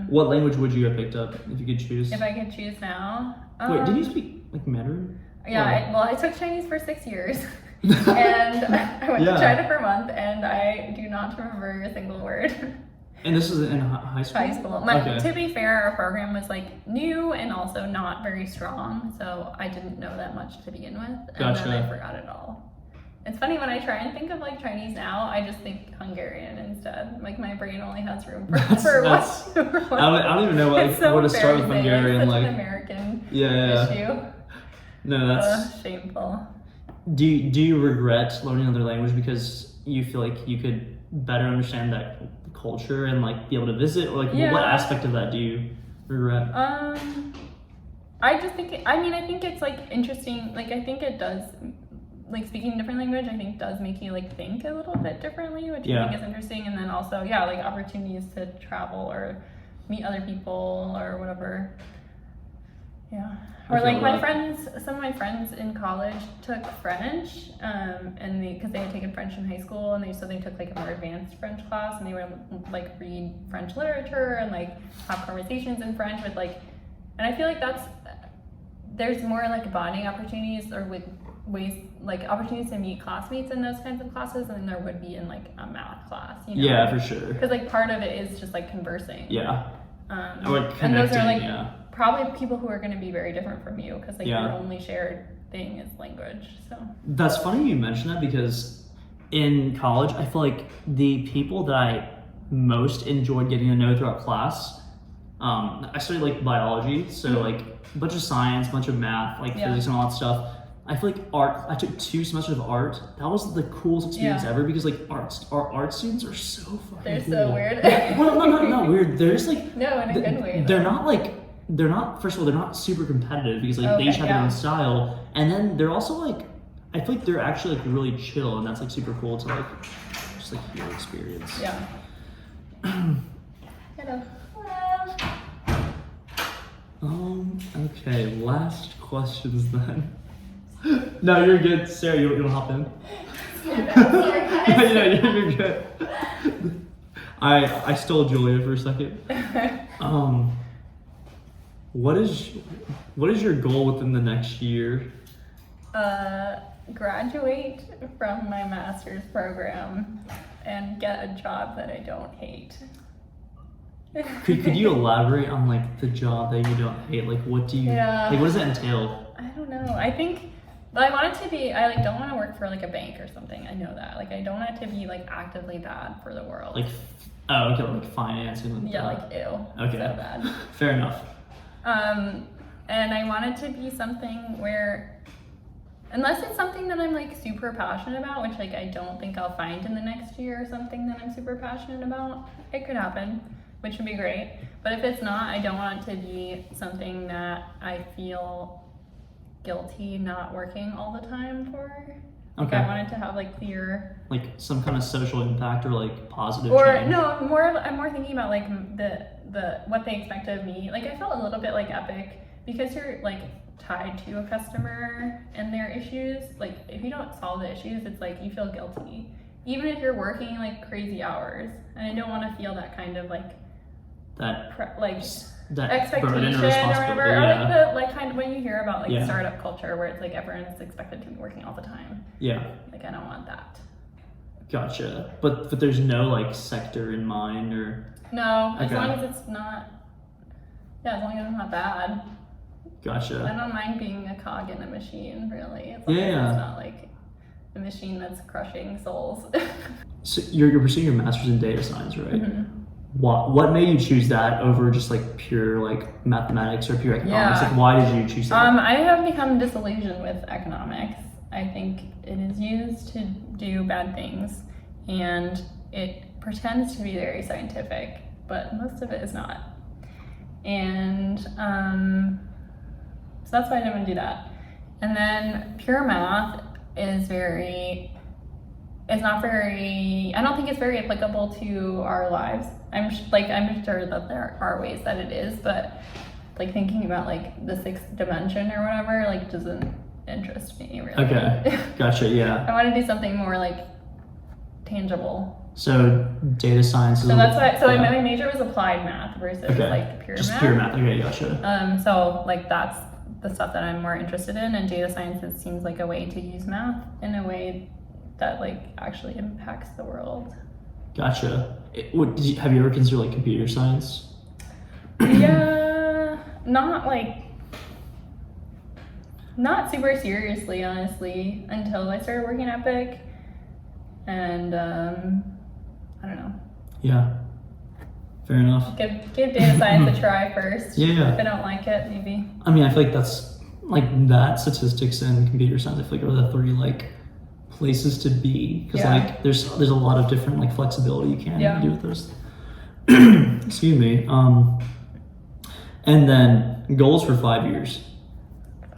What language would you have picked up if you could choose? If I could choose now. Wait, did you speak like Mandarin? Yeah, I took Chinese for 6 years, and I went to China for a month, and I do not remember a single word. And this is in high school? High school. To be fair, our program was like new and also not very strong, so I didn't know that much to begin with, and then I forgot it all. It's funny when I try and think of like Chinese now, I just think Hungarian instead. Like my brain only has room for one. I don't even know what to start with Hungarian. It's like an American issue. No, that's shameful. Do you regret learning another language because you feel like you could better understand that culture and like be able to visit, or like what aspect of that do you regret? I just think I think it's like interesting. Like I think it does, like speaking a different language, I think does make you like think a little bit differently, which I think is interesting. And then also like opportunities to travel or meet other people or whatever. Yeah. Or like some of my friends in college took French, and because they had taken French in high school, and they took like a more advanced French class, and they would like read French literature and like have conversations in French with like, and I feel like there's more like bonding opportunities or with ways like opportunities to meet classmates in those kinds of classes than there would be in like a math class. You know? Yeah, for sure. Because like part of it is just like conversing. Yeah. And those are like probably people who are going to be very different from you because like your only shared thing is language. So that's funny you mention that, because in college I feel like the people that I most enjoyed getting to know throughout class, I studied like biology, so like a bunch of science, a bunch of math, like physics and all that stuff. I feel like art, I took 2 semesters of art. That was the coolest experience ever, because like our art students are so fucking They're cool. so weird. Well, not weird. They're just like, no, in a good way. They're not, first of all, they're not super competitive, because like they each have their own style. And then they're also like, I feel like they're actually like really chill, and that's like super cool to like, just like hear experience. Yeah. Hello. Okay, last questions then. No, you're good. Sarah, you want to hop in? Yeah, you're good. I stole Julia for a second. What is your goal within the next year? Graduate from my master's program and get a job that I don't hate. Could you elaborate on like the job that you don't hate? Like what do you like, what does that entail? I don't know. I think I want it to be, I like don't want to work for like a bank or something. I know that. Like I don't want it to be like actively bad for the world. Like like finance and like like ew. Okay. So bad. Fair enough. And I want it to be something where, unless it's something that I'm like super passionate about, which like I don't think I'll find in the next year, or something that I'm super passionate about, it could happen, which would be great. But if it's not, I don't want it to be something that I feel guilty not working all the time for. Like I want it to have like clear, like some kind of social impact or like positive or change. no, I'm more thinking about like the what they expect of me. Like I felt a little bit like Epic, because you're like tied to a customer and their issues. Like if you don't solve the issues, it's like you feel guilty. even if you're working like crazy hours, and I don't want to feel that kind of like that that expectation burden or responsibility, whatever, or yeah. like the kind of when you hear about like Yeah. startup culture where it's like everyone's expected to be working all the time. Yeah. Like I don't want that. Gotcha. But there's no like sector in mind or. No, as Okay. long as it's not. Yeah, as long as it's not bad. Gotcha. I don't mind being a cog in a machine, really. As long as Yeah. it's not like a machine that's crushing souls. So you're pursuing your master's in data science, right? Mhm. What made you choose that over just like pure like mathematics or pure economics? Yeah. Like why did you choose that? I have become disillusioned with economics. I think it is used to do bad things, and it pretends to be very scientific, but most of it is not. And so that's why I didn't want to do that. And then pure math is I don't think it's very applicable to our lives. I'm sure that there are ways that it is, but like thinking about like the sixth dimension or whatever, like doesn't interest me really. Okay. Gotcha. Yeah. I want to do something more like tangible. So data science is. So that's why. So yeah. my major was applied math versus Okay. like pure Just math. pure math. Okay. Gotcha. So like that's the stuff that I'm more interested in, and data science seems like a way to use math in a way that like actually impacts the world. Gotcha. Have you ever considered like computer science? Yeah, not super seriously, honestly, until I started working at Epic, and I don't know. Yeah. Fair enough. Give data science a try first. Yeah. If I don't like it, maybe. I mean, I feel like that's like that statistics and computer science. I feel like are the three like places to be because Yeah. like there's a lot of different like flexibility you can Yeah. do with those. Excuse me. And then goals for 5 years.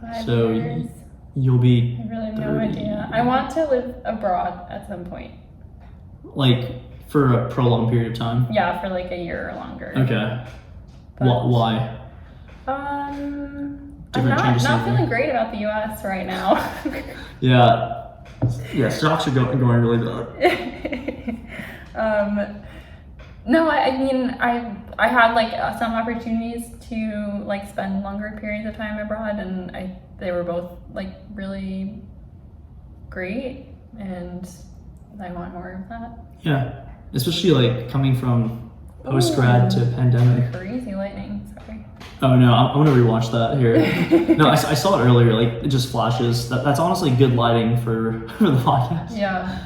5 So years. You'll be I really have no 30. idea. I want to live abroad at some point. like for a prolonged period of time. Yeah, for like a year or longer. Okay. But- Why? I'm Different changes not in feeling there. great about the US right now. Yeah. Yeah. Stocks are going really bad. No, I mean, I had like some opportunities to like spend longer periods of time abroad, and they were both like really great, and I want more of that. Yeah. Especially like coming from post grad to pandemic. Crazy lightning, sorry. Oh no, I'm gonna rewatch that here. No, I saw it earlier. Like it just flashes. That's honestly good lighting for the podcast. Yeah.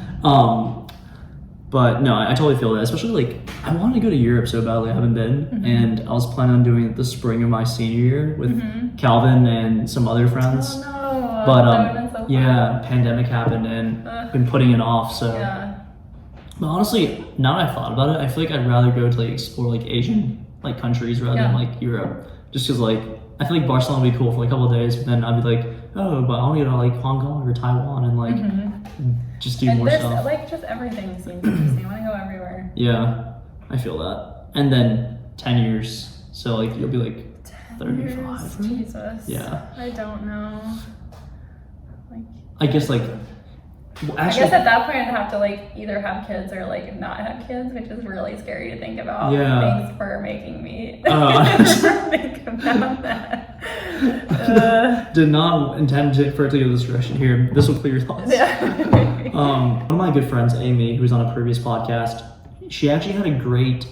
But no, I totally feel that. Especially like I want to go to Europe so badly. I haven't been, and I was planning on doing it the spring of my senior year with Calvin and some other friends. Oh no. But that would've been so fun. yeah, pandemic happened and been putting it off. So. Yeah. But honestly, now that I thought about it, I feel like I'd rather go to like explore like Asian like countries rather than like Europe. Just because like I feel like Barcelona would be cool for like a couple of days, but then I'd be like, oh, but I want to go to like Hong Kong or Taiwan and like just do And more there's stuff. like just everything seems interesting. I want to go everywhere. Yeah, I feel that. And then 10 years, so like you'll be like 35. Years, right? Jesus. Yeah. I don't know. Like. I guess like well, I actually, guess at that point I'd have to like either have kids or like not have kids, which is really scary to think about. Yeah. Thanks for making me think about that. did not intend for it to go this direction here. This will clear your thoughts. Yeah. One of my good friends, Amy, who was on a previous podcast, she actually had a great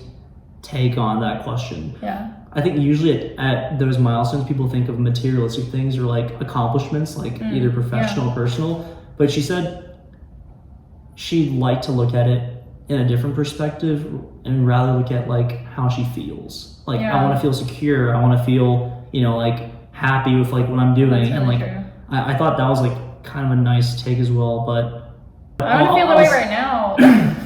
take on that question. Yeah. I think usually at those milestones, people think of materialistic things or like accomplishments, like either professional or personal. But she said she'd like to look at it in a different perspective and rather look at like how she feels. Like I want to feel secure. I want to feel, like happy with like what I'm doing. That's and really like true. I thought that was like kind of a nice take as well. But I want to feel that way right now.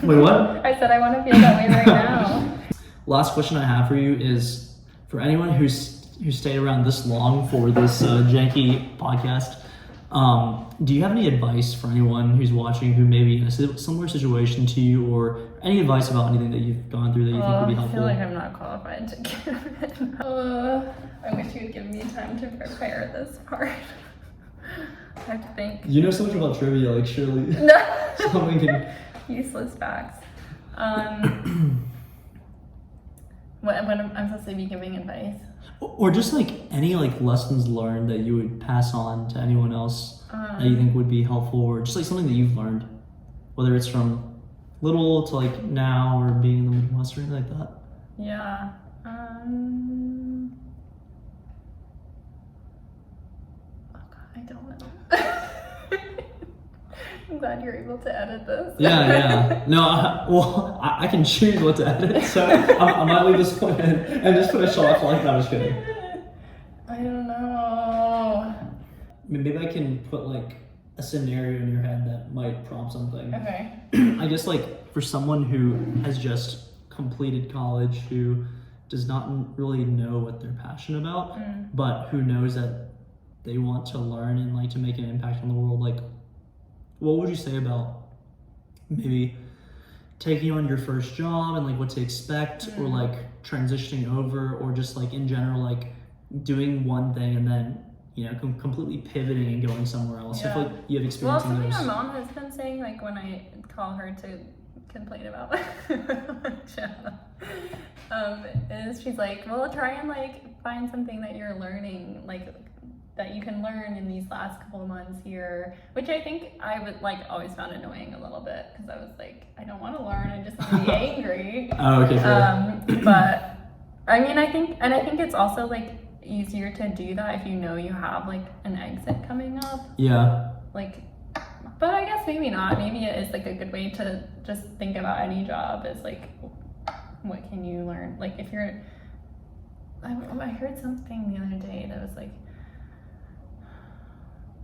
Wait, what? I said I want to feel that way right now. Last question I have for you is for anyone who stayed around this long for this janky podcast. Do you have any advice for anyone who's watching who may be in a similar situation to you, or any advice about anything that you've gone through that you think would be I helpful? feel like I'm not qualified to give it. I wish you would give me time to prepare this part. I have to think. You know so much about trivia, like surely No. someone can Useless facts. What I'm supposed to be giving advice? Or just like any like lessons learned that you would pass on to anyone else that you think would be helpful, or just like something that you've learned, whether it's from little to like now or being in the Midwest or anything like that. Yeah. Oh God, I don't know. I'm glad you're able to edit this. Yeah. No, I can choose what to edit, so I might leave this one in and just finish off like that. I was kidding. I don't know. Maybe I can put like a scenario in your head that might prompt something. Okay. I guess like for someone who has just completed college, who does not really know what they're passionate about, but who knows that they want to learn and like to make an impact on the world, like what would you say about maybe taking on your first job and like what to expect, or like transitioning over, or just like in general like doing one thing and then completely pivoting and going somewhere else? I feel like you have experience in something those. my mom has been saying, like when I call her to complain about my job, is she's like, well, try and like find something that you're learning, like that you can learn in these last couple of months here, which I think I would like always found annoying a little bit, because I was like, I don't want to learn, I just want to be angry. Oh, okay. But I mean, I think it's also like easier to do that if you know you have like an exit coming up. Yeah. Like, but I guess maybe not. Maybe it is like a good way to just think about any job is like, what can you learn? Like if you're, I heard something the other day that was like,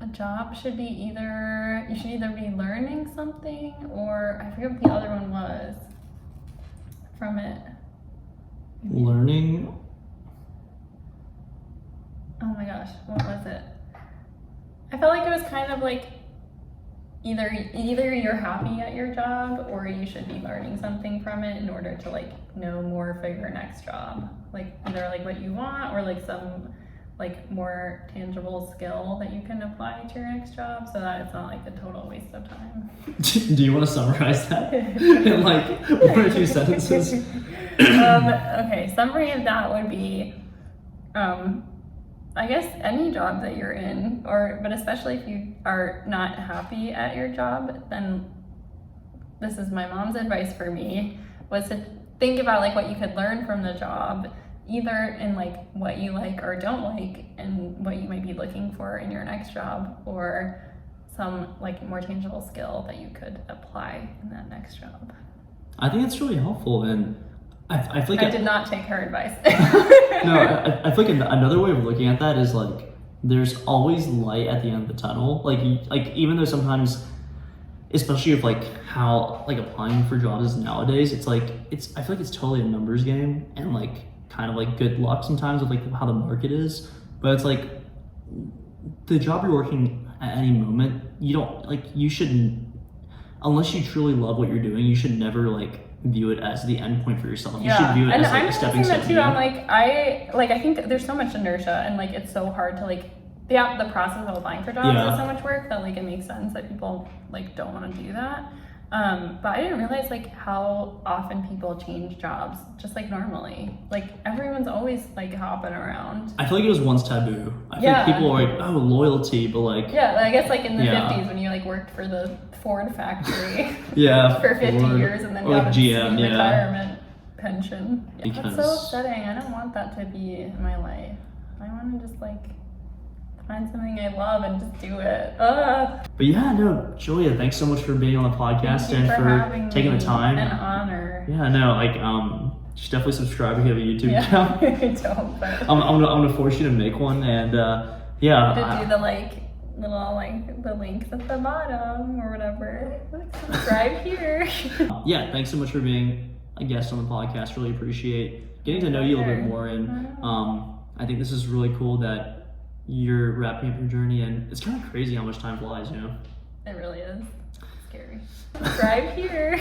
a job should be you should either be learning something, or I forget what the other one was from it. Learning. Oh my gosh, what was it? I felt like it was kind of like either you're happy at your job, or you should be learning something from it in order to like know more for your next job. Like either like what you want, or like some like more tangible skill that you can apply to your next job, so that it's not like a total waste of time. Do you want to summarize that in like 1 or 2 sentences? Okay, summary of that would be, I guess any job that you're in, but especially if you are not happy at your job, then this is my mom's advice for me, was to think about like what you could learn from the job, either in like what you like or don't like, and what you might be looking for in your next job, or some like more tangible skill that you could apply in that next job. I think it's really helpful, and I feel like I did not take her advice. No, I feel like another way of looking at that is like there's always light at the end of the tunnel. Like even though sometimes, especially with like how like applying for jobs is nowadays, I feel like it's totally a numbers game, and like kind of like good luck sometimes with like how the market is. But it's like the job you're working at any moment, you shouldn't, unless you truly love what you're doing, you should never like view it as the end point for yourself. You should view it as like a stepping stone. That too. I'm like, I think there's so much inertia, and like it's so hard to like the process of applying for jobs is so much work that like it makes sense that people like don't want to do that. But I didn't realize like how often people change jobs just like normally. Like everyone's always like hopping around. I feel like it was once taboo. I think people are like, oh, loyalty, but like I guess like in the 50s when you like worked for the Ford factory for 50 years and then got a GM, retirement pension. Because that's so upsetting. I don't want that to be in my life. I want to just like find something I love and just do it. But yeah, no, Julia, thanks so much for being on the podcast and for taking the time. An honor. Yeah, no, like just definitely subscribe if you have a YouTube account. I don't, but I'm gonna force you to make one, and to do the like little like the links at the bottom or whatever. Subscribe here. Yeah, thanks so much for being a guest on the podcast. Really appreciate getting to know you a little bit more, and I think this is really cool that you're wrapping up your journey, and it's kind of crazy how much time flies, It really is. It's scary. Subscribe here.